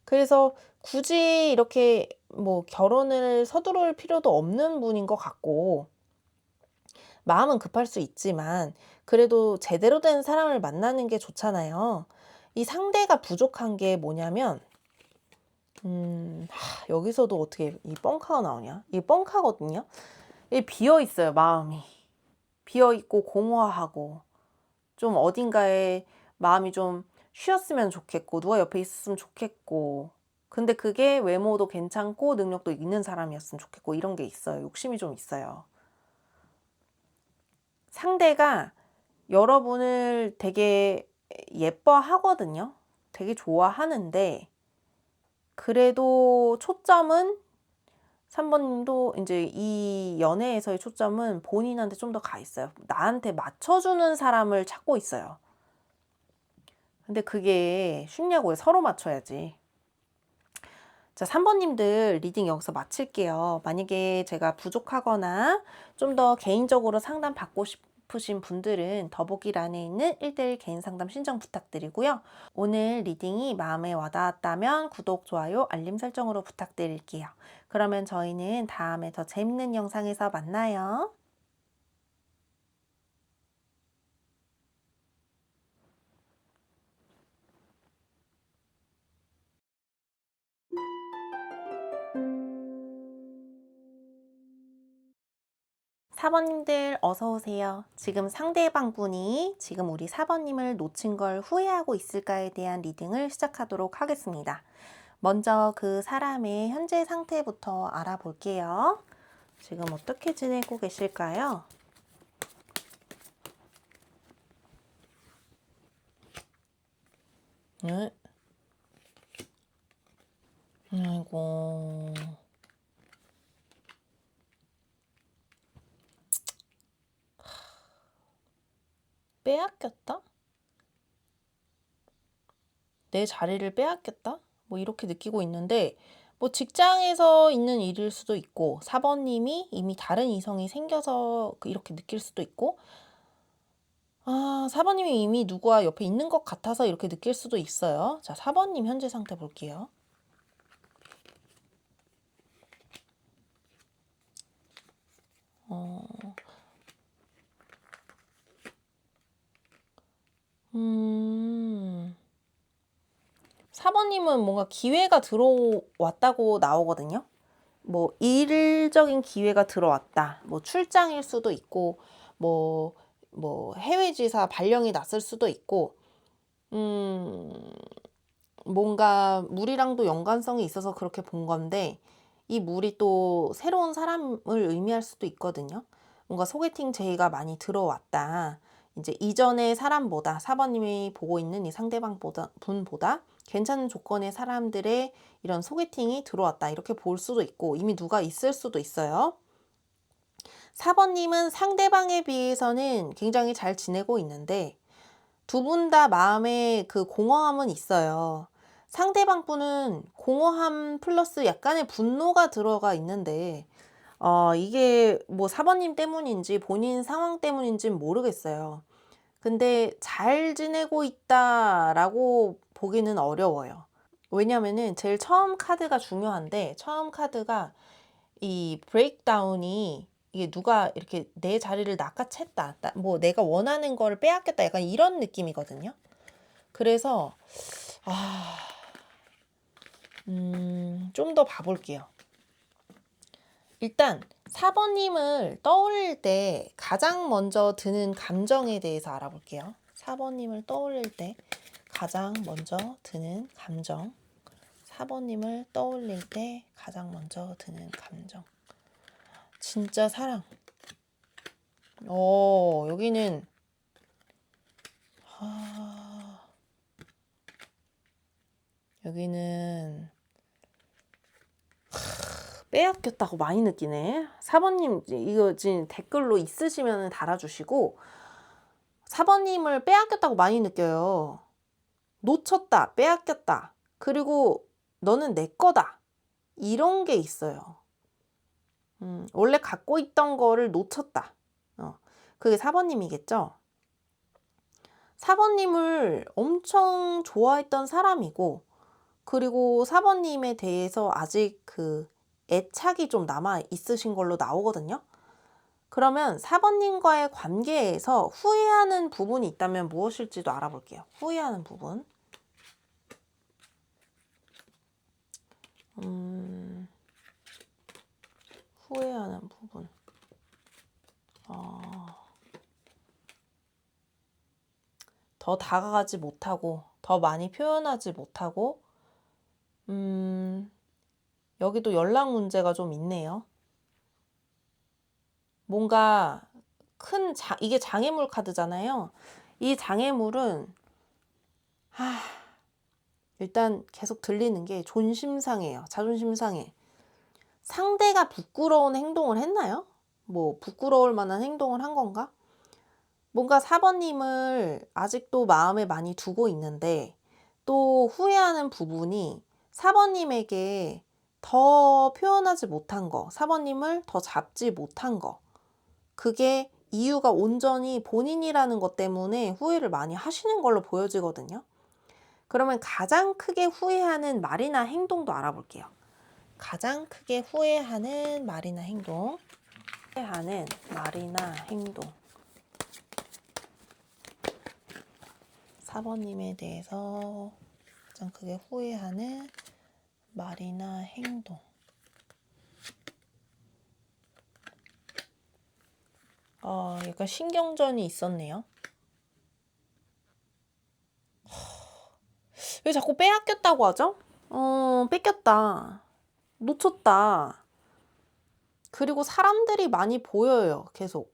그래서 굳이 이렇게 뭐 결혼을 서두를 필요도 없는 분인 것 같고, 마음은 급할 수 있지만 그래도 제대로 된 사람을 만나는 게 좋잖아요. 이 상대가 부족한 게 뭐냐면, 여기서도 어떻게 이 뻥카가 나오냐? 이 뻥카거든요. 이 비어 있어요, 마음이. 비어 있고 공허하고, 좀 어딘가에 마음이 좀 쉬었으면 좋겠고, 누가 옆에 있었으면 좋겠고, 근데 그게 외모도 괜찮고 능력도 있는 사람이었으면 좋겠고, 이런 게 있어요. 욕심이 좀 있어요. 상대가 여러분을 되게 예뻐하거든요. 되게 좋아하는데, 그래도 초점은 3번님도 이제 이 연애에서의 초점은 본인한테 좀 더 가 있어요. 나한테 맞춰주는 사람을 찾고 있어요. 근데 그게 쉽냐고요. 서로 맞춰야지. 자, 3번님들 리딩 여기서 마칠게요. 만약에 제가 부족하거나 좀 더 개인적으로 상담 받고 싶으신 분들은 더보기란에 있는 1대1 개인 상담 신청 부탁드리고요. 오늘 리딩이 마음에 와닿았다면 구독, 좋아요, 알림 설정으로 부탁드릴게요. 그러면 저희는 다음에 더 재밌는 영상에서 만나요. 사번님들 어서 오세요. 지금 상대방 분이 지금 우리 사번님을 놓친 걸 후회하고 있을까에 대한 리딩을 시작하도록 하겠습니다. 먼저 그 사람의 현재 상태부터 알아볼게요. 지금 어떻게 지내고 계실까요? 네. 아이고. 빼앗겼다? 내 자리를 빼앗겼다? 뭐 이렇게 느끼고 있는데, 뭐 직장에서 있는 일일 수도 있고, 4번님이 이미 다른 이성이 생겨서 이렇게 느낄 수도 있고, 4번님이 이미 누구와 옆에 있는 것 같아서 이렇게 느낄 수도 있어요. 자, 4번님 현재 상태 볼게요. 음, 4번님은 뭔가 기회가 들어왔다고 나오거든요. 뭐 일적인 기회가 들어왔다. 뭐 출장일 수도 있고, 뭐 해외 지사 발령이 났을 수도 있고, 뭔가 물이랑도 연관성이 있어서 그렇게 본 건데, 이 물이 또 새로운 사람을 의미할 수도 있거든요. 뭔가 소개팅 제의가 많이 들어왔다. 이제 이전의 사람보다, 4번님이 보고 있는 이 분보다 괜찮은 조건의 사람들의 이런 소개팅이 들어왔다. 이렇게 볼 수도 있고, 이미 누가 있을 수도 있어요. 4번님은 상대방에 비해서는 굉장히 잘 지내고 있는데, 두 분 다 마음에 그 공허함은 있어요. 상대방 분은 공허함 플러스 약간의 분노가 들어가 있는데, 이게 뭐 4번님 때문인지 본인 상황 때문인지는 모르겠어요. 근데 잘 지내고 있다라고 보기는 어려워요. 왜냐면은 제일 처음 카드가 중요한데, 처음 카드가 이 브레이크다운이 이게 누가 이렇게 내 자리를 낚아챘다. 뭐 내가 원하는 거를 빼앗겼다. 약간 이런 느낌이거든요. 그래서 좀 더 봐볼게요. 일단 4번님을 떠올릴 때 가장 먼저 드는 감정에 대해서 알아볼게요. 4번님을 떠올릴 때 가장 먼저 드는 감정. 4번님을 떠올릴 때 가장 먼저 드는 감정. 진짜 사랑. 여기는 여기는 빼앗겼다고 많이 느끼네. 4번님 이거 지금 댓글로 있으시면 달아주시고 4번님을 빼앗겼다고 많이 느껴요. 놓쳤다, 빼앗겼다. 그리고 너는 내 거다. 이런 게 있어요. 원래 갖고 있던 거를 놓쳤다. 그게 4번님이겠죠? 4번님을 엄청 좋아했던 사람이고, 그리고 4번님에 대해서 아직 그 애착이 좀 남아 있으신 걸로 나오거든요. 그러면 4번님과의 관계에서 후회하는 부분이 있다면 무엇일지도 알아볼게요. 후회하는 부분. 후회하는 부분. 더 다가가지 못하고, 더 많이 표현하지 못하고, 여기도 연락 문제가 좀 있네요. 뭔가 이게 장애물 카드잖아요. 이 장애물은 일단 계속 들리는 게 존심 상해요. 자존심 상해. 상대가 부끄러운 행동을 했나요? 뭐 부끄러울 만한 행동을 한 건가? 뭔가 4번님을 아직도 마음에 많이 두고 있는데 또 후회하는 부분이 4번님에게 더 표현하지 못한 거, 4번님을 더 잡지 못한 거, 그게 이유가 온전히 본인이라는 것 때문에 후회를 많이 하시는 걸로 보여지거든요. 그러면 가장 크게 후회하는 말이나 행동도 알아볼게요. 가장 크게 후회하는 말이나 행동. 후회하는 말이나 행동. 4번님에 대해서 가장 크게 후회하는 말이나 행동. 약간 신경전이 있었네요. 왜 자꾸 빼앗겼다고 하죠? 뺏겼다. 놓쳤다. 그리고 사람들이 많이 보여요. 계속.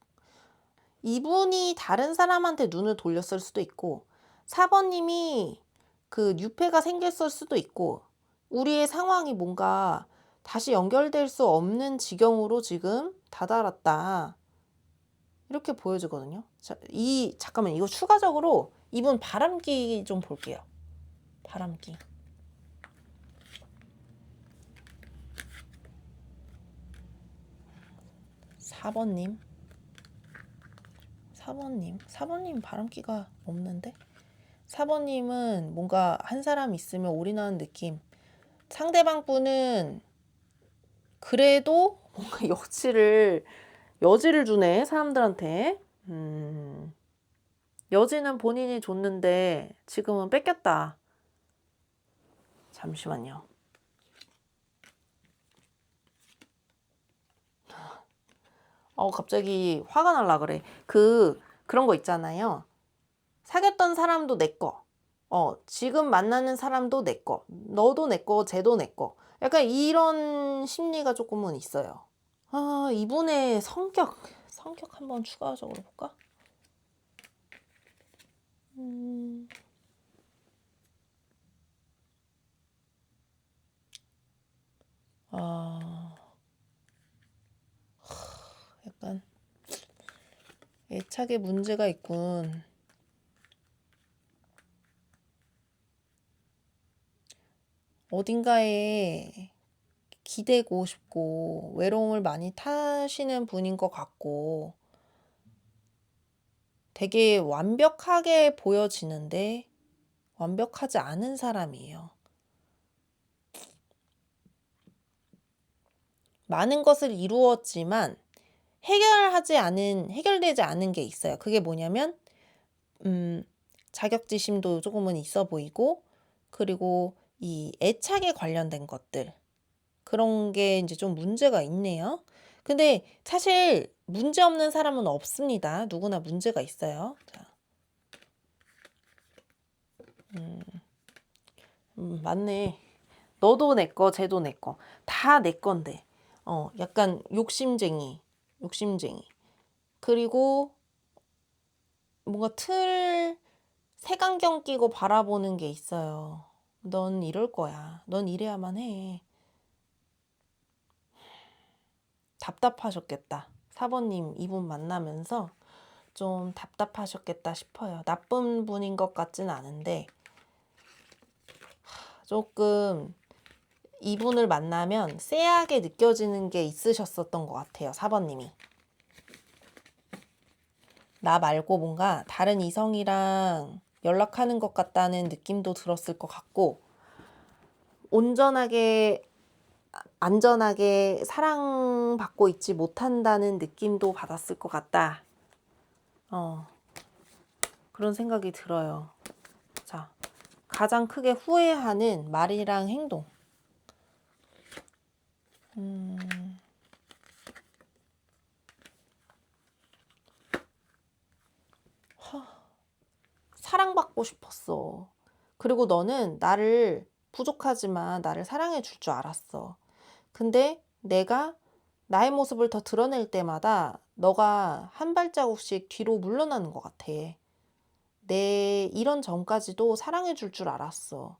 이분이 다른 사람한테 눈을 돌렸을 수도 있고 4번님이 그 유패가 생겼을 수도 있고 우리의 상황이 뭔가 다시 연결될 수 없는 지경으로 지금 다다랐다. 이렇게 보여지거든요. 잠깐만 이거 추가적으로 이분 바람기 좀 볼게요. 바람기. 4번님. 4번님 바람기가 없는데? 4번님은 뭔가 한 사람 있으면 올인하는 느낌. 상대방 분은 그래도 뭔가 여지를 주네, 사람들한테. 여지는 본인이 줬는데 지금은 뺏겼다. 잠시만요. 갑자기 화가 날라 그래. 그런 거 있잖아요. 사귀었던 사람도 내 거. 지금 만나는 사람도 내 거. 너도 내 거, 쟤도 내 거. 약간 이런 심리가 조금은 있어요. 이분의 성격 한번 추가적으로 볼까? 약간 애착에 문제가 있군. 어딘가에 기대고 싶고 외로움을 많이 타시는 분인 것 같고 되게 완벽하게 보여지는데 완벽하지 않은 사람이에요. 많은 것을 이루었지만 해결되지 않은 게 있어요. 그게 뭐냐면 자격지심도 조금은 있어 보이고, 그리고 이 애착에 관련된 것들, 그런 게 이제 좀 문제가 있네요. 근데 사실 문제 없는 사람은 없습니다. 누구나 문제가 있어요. 자, 맞네. 너도 내 거, 쟤도 내 거. 다 내 건데. 약간 욕심쟁이. 그리고 뭔가 색안경 끼고 바라보는 게 있어요. 넌 이럴 거야. 넌 이래야만 해. 답답하셨겠다. 4번님 이분 만나면서 좀 답답하셨겠다 싶어요. 나쁜 분인 것 같진 않은데 조금 이분을 만나면 쎄하게 느껴지는 게 있으셨었던 것 같아요. 4번님이. 나 말고 뭔가 다른 이성이랑 연락하는 것 같다는 느낌도 들었을 것 같고, 안전하게 사랑받고 있지 못한다는 느낌도 받았을 것 같다. 그런 생각이 들어요. 자, 가장 크게 후회하는 말이랑 행동. 사랑받고 싶었어. 그리고 너는 부족하지만 나를 사랑해 줄 줄 알았어. 근데 내가 나의 모습을 더 드러낼 때마다 너가 한 발자국씩 뒤로 물러나는 것 같아. 내 이런 점까지도 사랑해 줄 줄 알았어.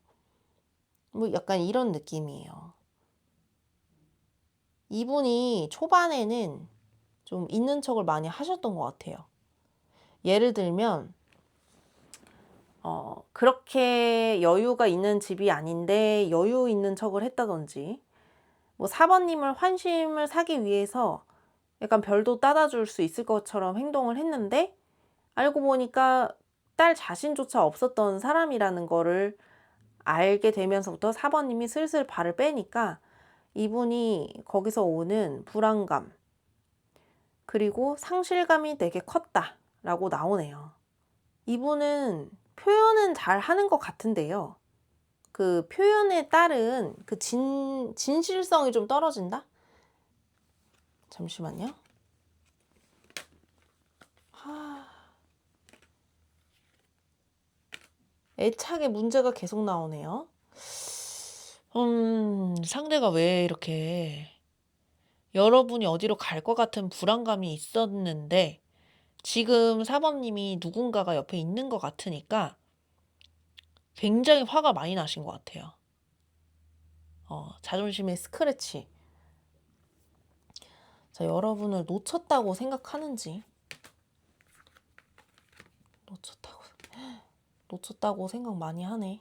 뭐 약간 이런 느낌이에요. 이분이 초반에는 좀 있는 척을 많이 하셨던 것 같아요. 예를 들면 그렇게 여유가 있는 집이 아닌데 여유 있는 척을 했다든지, 뭐 4번님을 환심을 사기 위해서 약간 별도 따다 줄 수 있을 것처럼 행동을 했는데, 알고 보니까 딸 자신조차 없었던 사람이라는 거를 알게 되면서부터 4번님이 슬슬 발을 빼니까 이분이 거기서 오는 불안감, 그리고 상실감이 되게 컸다라고 나오네요. 이분은 표현은 잘 하는 것 같은데요. 그 표현에 따른 그 진실성이 좀 떨어진다? 잠시만요. 애착에 문제가 계속 나오네요. 상대가 왜 이렇게 여러분이 어디로 갈 것 같은 불안감이 있었는데 지금 4번님이 누군가가 옆에 있는 것 같으니까 굉장히 화가 많이 나신 것 같아요. 자존심의 스크래치. 자, 여러분을 놓쳤다고 생각하는지. 놓쳤다고 생각 많이 하네.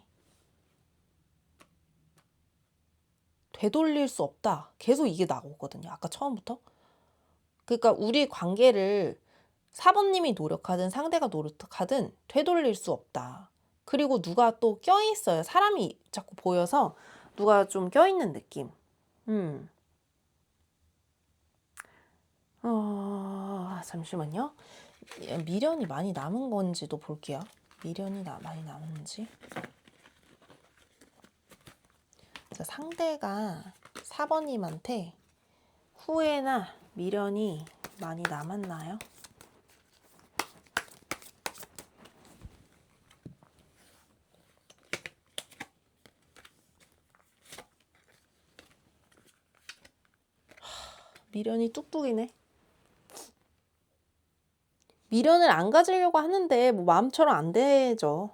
되돌릴 수 없다. 계속 이게 나오거든요. 아까 처음부터. 그러니까 우리 관계를 4번님이 노력하든 상대가 노력하든 되돌릴 수 없다. 그리고 누가 또 껴있어요. 사람이 자꾸 보여서 누가 좀 껴있는 느낌. 잠시만요. 미련이 많이 남은 건지도 볼게요. 미련이 많이 남았는지. 자, 상대가 4번님한테 후회나 미련이 많이 남았나요? 미련이 뚝뚝이네. 미련을 안 가지려고 하는데 뭐 마음처럼 안 되죠.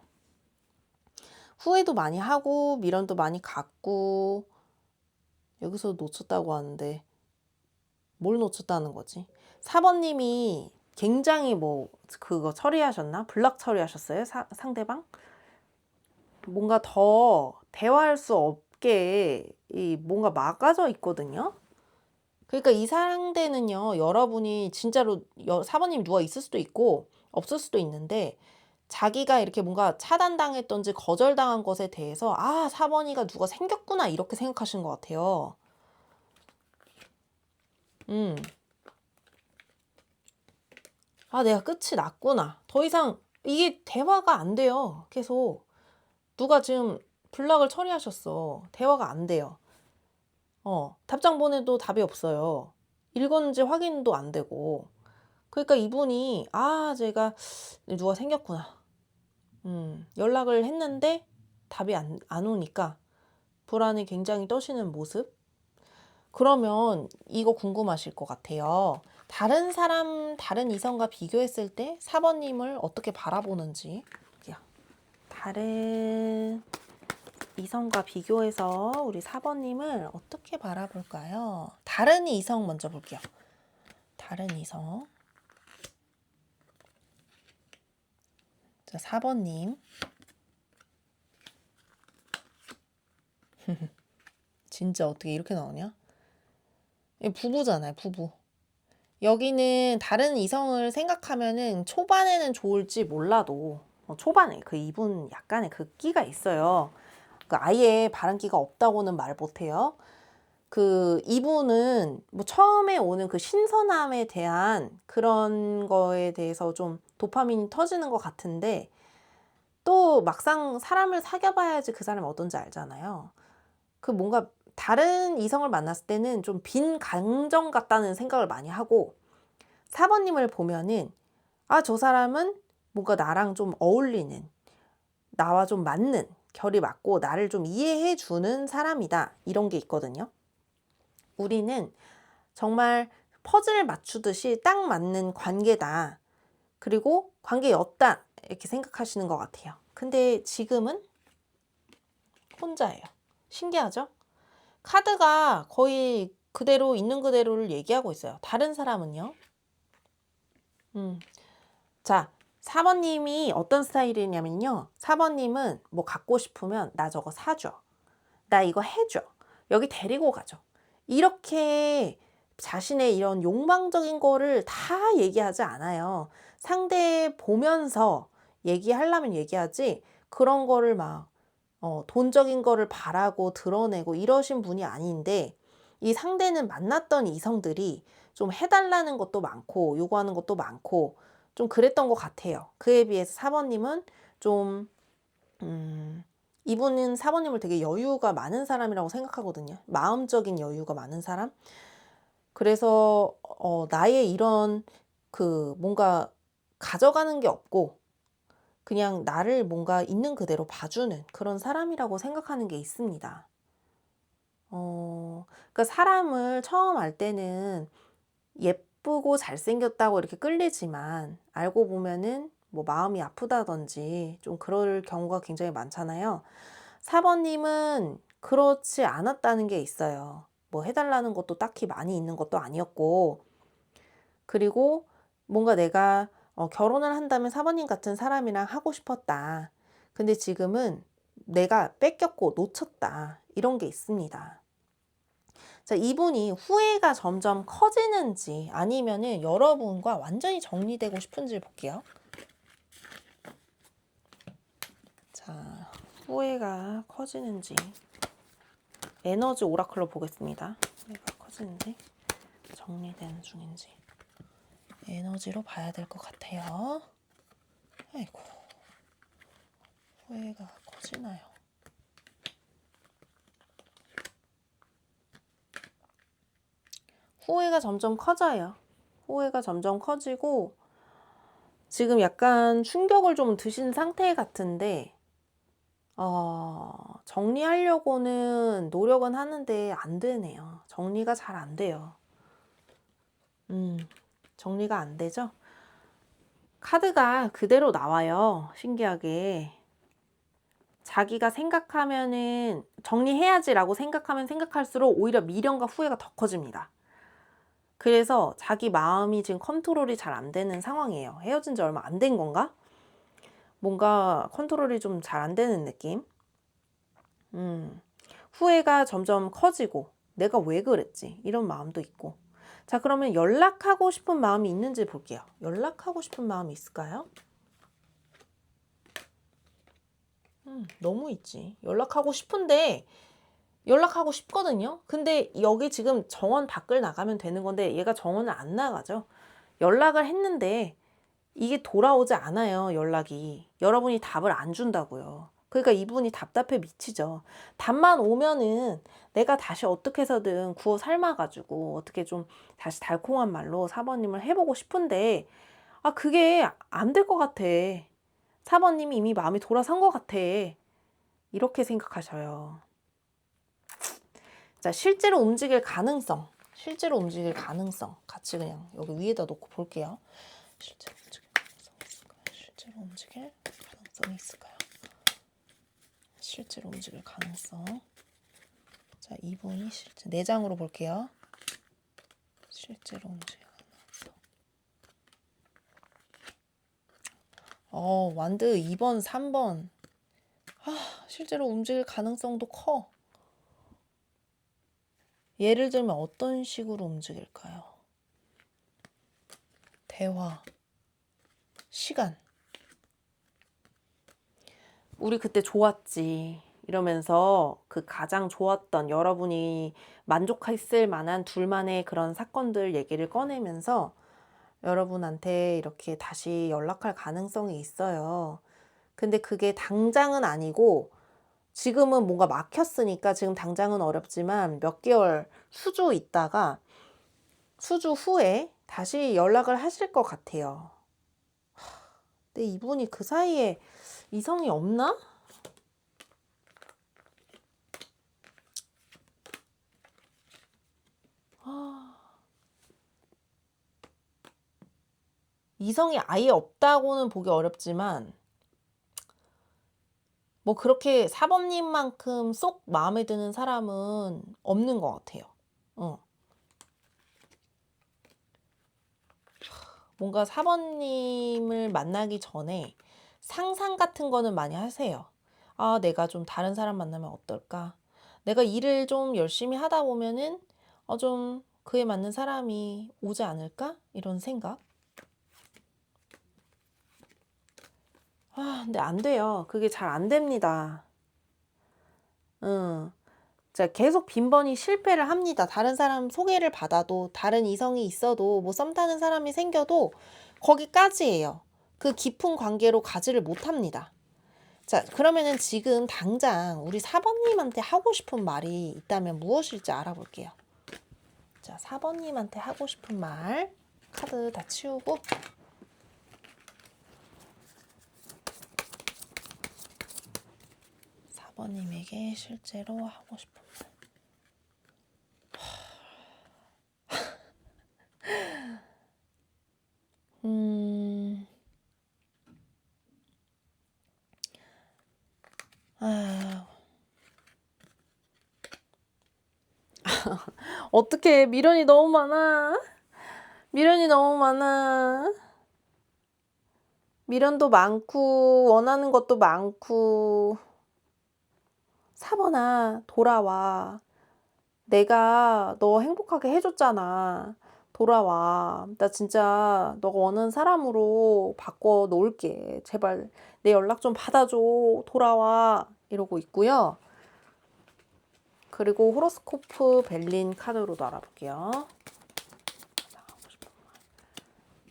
후회도 많이 하고 미련도 많이 갖고, 여기서 놓쳤다고 하는데 뭘 놓쳤다는 거지? 4번님이 굉장히 그거 처리하셨나? 블락 처리하셨어요? 상대방? 뭔가 더 대화할 수 없게 뭔가 막아져 있거든요. 그러니까 이 상대는요, 여러분이 진짜로 4번님 누가 있을 수도 있고 없을 수도 있는데, 자기가 이렇게 뭔가 차단당했던지 거절당한 것에 대해서 4번이가 누가 생겼구나 이렇게 생각하시는 것 같아요. 음. 아, 내가 끝이 났구나. 더 이상 이게 대화가 안 돼요. 계속. 누가 지금 블락을 처리하셨어. 대화가 안 돼요. 답장 보내도 답이 없어요. 읽었는지 확인도 안 되고. 그러니까 이분이, 제가 누가 생겼구나. 연락을 했는데 답이 안 오니까 불안이 굉장히 떠시는 모습. 그러면 이거 궁금하실 것 같아요. 다른 사람, 다른 이성과 비교했을 때 4번님을 어떻게 바라보는지. 다른 이성과 비교해서 우리 4번님을 어떻게 바라볼까요? 다른 이성 먼저 볼게요. 다른 이성. 자, 4번님. 진짜 어떻게 이렇게 나오냐? 부부잖아요, 부부. 여기는 다른 이성을 생각하면은 초반에는 좋을지 몰라도 초반에 그 이분 약간의 그 끼가 있어요. 그 아예 바람기가 없다고는 말 못해요. 그 이분은 뭐 처음에 오는 그 신선함에 대한 그런 거에 대해서 좀 도파민이 터지는 것 같은데 또 막상 사람을 사귀어봐야지 그 사람이 어떤지 알잖아요. 그 뭔가 다른 이성을 만났을 때는 좀 빈 감정 같다는 생각을 많이 하고 4번님을 보면은 저 사람은 뭔가 나랑 좀 어울리는, 나와 좀 맞는, 결이 맞고 나를 좀 이해해 주는 사람이다. 이런 게 있거든요. 우리는 정말 퍼즐 맞추듯이 딱 맞는 관계다. 그리고 관계였다. 이렇게 생각하시는 것 같아요. 근데 지금은 혼자예요. 신기하죠? 카드가 거의 그대로 있는 그대로를 얘기하고 있어요. 다른 사람은요? 자, 4번님이 어떤 스타일이냐면요. 4번님은 뭐 갖고 싶으면 나 저거 사줘. 나 이거 해줘. 여기 데리고 가줘. 이렇게 자신의 이런 욕망적인 거를 다 얘기하지 않아요. 상대 보면서 얘기하려면 얘기하지 그런 거를 막 돈적인 거를 바라고 드러내고 이러신 분이 아닌데 이 상대는 만났던 이성들이 좀 해달라는 것도 많고 요구하는 것도 많고 좀 그랬던 것 같아요. 그에 비해서 4번님은 좀 이분은 4번님을 되게 여유가 많은 사람이라고 생각하거든요. 마음적인 여유가 많은 사람. 그래서 나의 이런 그 뭔가 가져가는 게 없고 그냥 나를 뭔가 있는 그대로 봐주는 그런 사람이라고 생각하는 게 있습니다. 그러니까 사람을 처음 알 때는 예쁘고 잘생겼다고 이렇게 끌리지만 알고 보면은 뭐 마음이 아프다든지 좀 그럴 경우가 굉장히 많잖아요. 4번님은 그렇지 않았다는 게 있어요. 뭐 해달라는 것도 딱히 많이 있는 것도 아니었고, 그리고 뭔가 내가 결혼을 한다면 4번님 같은 사람이랑 하고 싶었다. 근데 지금은 내가 뺏겼고 놓쳤다. 이런 게 있습니다. 자, 이분이 후회가 점점 커지는지 아니면은 여러분과 완전히 정리되고 싶은지 볼게요. 자, 후회가 커지는지 에너지 오라클로 보겠습니다. 후회가 커지는지 정리되는 중인지 에너지로 봐야 될 것 같아요. 아이고, 후회가 커지나요? 후회가 점점 커져요. 후회가 점점 커지고 지금 약간 충격을 좀 드신 상태 같은데 정리하려고는 노력은 하는데 안 되네요. 정리가 잘 안 돼요. 정리가 안 되죠? 카드가 그대로 나와요. 신기하게. 자기가 생각하면은 정리해야지라고 생각하면 생각할수록 오히려 미련과 후회가 더 커집니다. 그래서 자기 마음이 지금 컨트롤이 잘 안 되는 상황이에요. 헤어진 지 얼마 안 된 건가? 뭔가 컨트롤이 좀 잘 안 되는 느낌? 후회가 점점 커지고 내가 왜 그랬지? 이런 마음도 있고. 자, 그러면 연락하고 싶은 마음이 있는지 볼게요. 연락하고 싶은 마음이 있을까요? 너무 있지. 연락하고 싶은데 연락하고 싶거든요. 근데 여기 지금 정원 밖을 나가면 되는 건데 얘가 정원을 안 나가죠. 연락을 했는데 이게 돌아오지 않아요, 연락이. 여러분이 답을 안 준다고요. 그러니까 이분이 답답해 미치죠. 답만 오면은 내가 다시 어떻게 해서든 구워 삶아가지고 어떻게 좀 다시 달콤한 말로 4번님을 해보고 싶은데 아 그게 안 될 것 같아. 4번님이 이미 마음이 돌아선 것 같아. 이렇게 생각하셔요. 자, 실제로 움직일 가능성. 실제로 움직일 가능성. 같이 그냥 여기 위에다 놓고 볼게요. 실제로 움직일 가능성이 있을까요? 실제로 움직일 가능성이 있을까요? 실제로 움직일 가능성. 자, 이분이 실제 내장으로 볼게요. 실제로 움직일 가능성. 완드 2번, 3번. 실제로 움직일 가능성도 커. 예를 들면 어떤 식으로 움직일까요? 대화, 시간. 우리 그때 좋았지. 이러면서 그 가장 좋았던 여러분이 만족했을 만한 둘만의 그런 사건들 얘기를 꺼내면서 여러분한테 이렇게 다시 연락할 가능성이 있어요. 근데 그게 당장은 아니고 지금은 뭔가 막혔으니까 지금 당장은 어렵지만 몇 개월 수주 있다가 수주 후에 다시 연락을 하실 것 같아요. 근데 이분이 그 사이에 이성이 없나? 이성이 아예 없다고는 보기 어렵지만 뭐 그렇게 사범님만큼 쏙 마음에 드는 사람은 없는 것 같아요. 뭔가 사범님을 만나기 전에 상상 같은 거는 많이 하세요. 아, 내가 좀 다른 사람 만나면 어떨까? 내가 일을 좀 열심히 하다 보면은 좀 그에 맞는 사람이 오지 않을까? 이런 생각. 근데 안 돼요. 그게 잘 안 됩니다. 자, 계속 빈번히 실패를 합니다. 다른 사람 소개를 받아도, 다른 이성이 있어도, 뭐 썸 타는 사람이 생겨도 거기까지예요. 그 깊은 관계로 가지를 못합니다. 자, 그러면은 지금 당장 우리 4번님한테 하고 싶은 말이 있다면 무엇일지 알아볼게요. 자, 4번님한테 하고 싶은 말 카드 다 치우고 4번님에게 실제로 하고 싶은 말. 어떡해, 미련이 너무 많아. 미련이 너무 많아. 미련도 많고 원하는 것도 많고. 4번아, 돌아와. 내가 너 행복하게 해줬잖아. 돌아와. 나 진짜 너가 원하는 사람으로 바꿔 놓을게. 제발 내 연락 좀 받아줘. 돌아와. 이러고 있고요. 그리고 호로스코프 벨린 카드로도 알아볼게요.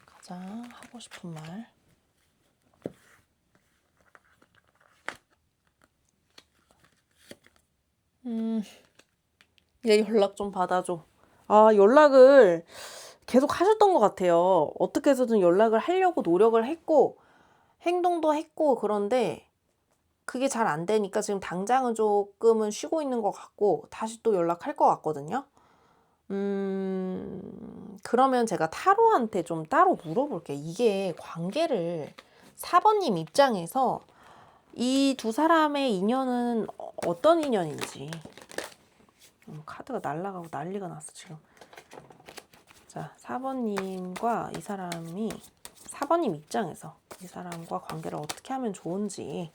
가장 하고 싶은 말. 얘 연락 좀 받아줘. 연락을 계속 하셨던 것 같아요. 어떻게 해서든 연락을 하려고 노력을 했고 행동도 했고 그런데 그게 잘 안 되니까 지금 당장은 조금은 쉬고 있는 것 같고 다시 또 연락할 것 같거든요. 그러면 제가 타로한테 좀 따로 물어볼게요. 이게 관계를 4번님 입장에서 이 두 사람의 인연은 어떤 인연인지. 카드가 날아가고 난리가 났어 지금. 자, 4번님과 이 사람이 4번님 입장에서 이 사람과 관계를 어떻게 하면 좋은지.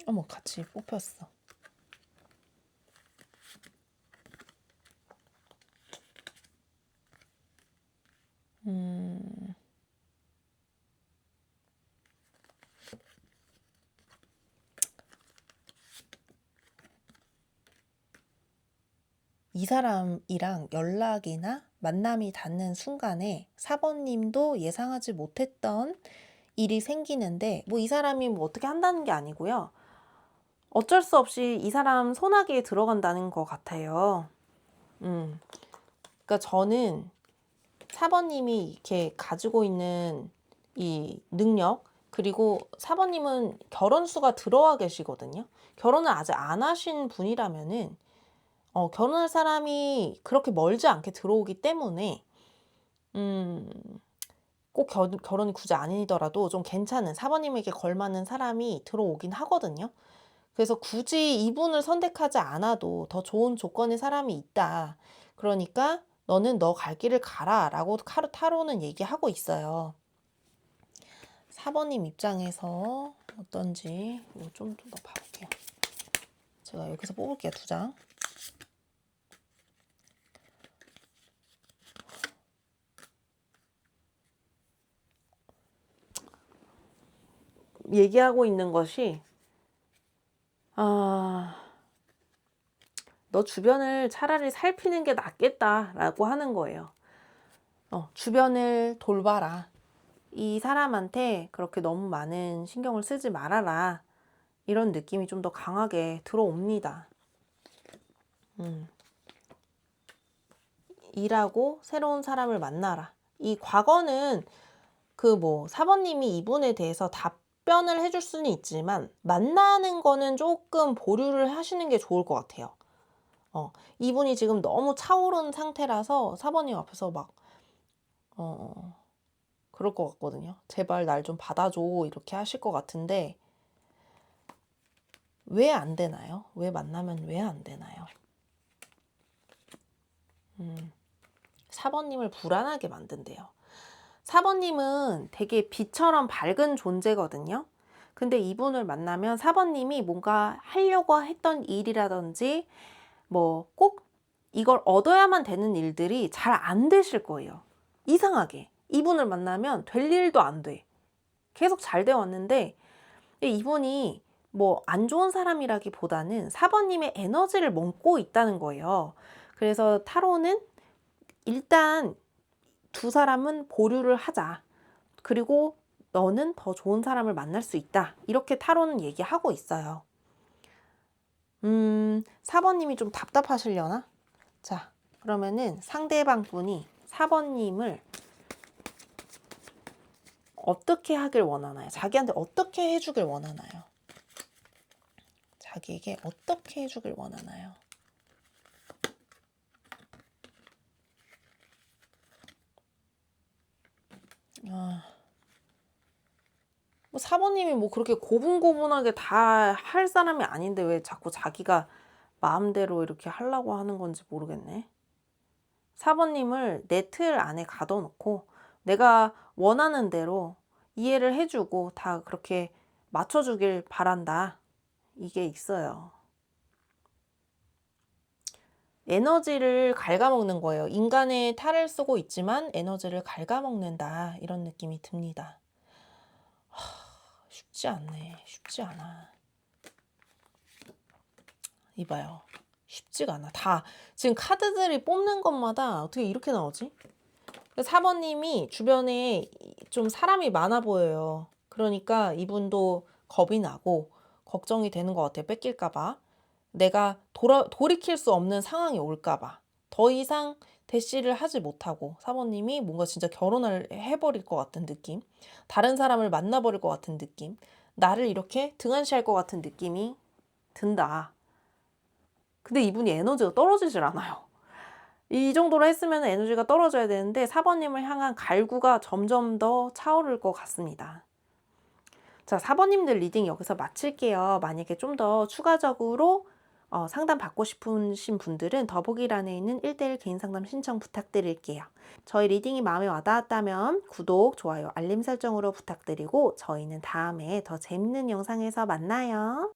어머, 같이 뽑혔어. 이 사람이랑 연락이나 만남이 닿는 순간에 4번님도 예상하지 못했던 일이 생기는데, 뭐 이 사람이 뭐 어떻게 한다는 게 아니고요. 어쩔 수 없이 이 사람 손아귀에 들어간다는 것 같아요. 그러니까 저는 4번님이 이렇게 가지고 있는 이 능력, 그리고 4번님은 결혼수가 들어와 계시거든요. 결혼을 아직 안 하신 분이라면은 결혼할 사람이 그렇게 멀지 않게 들어오기 때문에 꼭 결혼이 굳이 아니더라도 좀 괜찮은 4번님에게 걸맞는 사람이 들어오긴 하거든요. 그래서 굳이 이분을 선택하지 않아도 더 좋은 조건의 사람이 있다. 그러니까 너는 너 갈 길을 가라 라고 타로는 얘기하고 있어요. 4번님 입장에서 어떤지 좀 더 봐볼게요. 제가 여기서 뽑을게요. 2장. 얘기하고 있는 것이 너 주변을 차라리 살피는 게 낫겠다라고 하는 거예요. 주변을 돌봐라. 이 사람한테 그렇게 너무 많은 신경을 쓰지 말아라. 이런 느낌이 좀 더 강하게 들어옵니다. 일하고 새로운 사람을 만나라. 이 과거는 4번님이 이분에 대해서 답변을 해줄 수는 있지만 만나는 거는 조금 보류를 하시는 게 좋을 것 같아요. 이분이 지금 너무 차오른 상태라서 4번님 앞에서 막 그럴 것 같거든요. 제발 날 좀 받아줘 이렇게 하실 것 같은데 왜 안 되나요? 왜 만나면 왜 안 되나요? 4번님을 불안하게 만든대요. 4번님은 되게 빛처럼 밝은 존재거든요. 근데 이분을 만나면 4번님이 뭔가 하려고 했던 일이라든지 뭐 꼭 이걸 얻어야만 되는 일들이 잘 안 되실 거예요. 이상하게. 이분을 만나면 될 일도 안 돼. 계속 잘 돼 왔는데 이분이 뭐 안 좋은 사람이라기보다는 4번님의 에너지를 먹고 있다는 거예요. 그래서 타로는 일단 두 사람은 보류를 하자. 그리고 너는 더 좋은 사람을 만날 수 있다. 이렇게 타로는 얘기하고 있어요. 4번님이 좀 답답하시려나? 자, 그러면은 상대방 분이 4번님을 어떻게 하길 원하나요? 자기한테 어떻게 해주길 원하나요? 자기에게 어떻게 해주길 원하나요? 뭐 4번님이 뭐 그렇게 고분고분하게 다 할 사람이 아닌데 왜 자꾸 자기가 마음대로 이렇게 하려고 하는 건지 모르겠네. 4번님을 내 틀 안에 가둬놓고 내가 원하는 대로 이해를 해주고 다 그렇게 맞춰주길 바란다. 이게 있어요. 에너지를 갉아먹는 거예요. 인간의 탈을 쓰고 있지만 에너지를 갉아먹는다. 이런 느낌이 듭니다. 쉽지 않네. 쉽지 않아. 이봐요. 쉽지가 않아. 다 지금 카드들이 뽑는 것마다 어떻게 이렇게 나오지? 4번님이 주변에 좀 사람이 많아 보여요. 그러니까 이분도 겁이 나고 걱정이 되는 것 같아요. 뺏길까봐. 내가 돌이킬 수 없는 상황이 올까봐. 더 이상 대시를 하지 못하고 4번님이 뭔가 진짜 결혼을 해버릴 것 같은 느낌. 다른 사람을 만나버릴 것 같은 느낌. 나를 이렇게 등한시할 것 같은 느낌이 든다. 근데 이분이 에너지가 떨어지질 않아요. 이 정도로 했으면 에너지가 떨어져야 되는데 4번님을 향한 갈구가 점점 더 차오를 것 같습니다. 자, 4번님들 리딩 여기서 마칠게요. 만약에 좀 더 추가적으로 상담 받고 싶으신 분들은 더보기란에 있는 1:1 개인 상담 신청 부탁드릴게요. 저희 리딩이 마음에 와닿았다면 구독, 좋아요, 알림 설정으로 부탁드리고 저희는 다음에 더 재밌는 영상에서 만나요.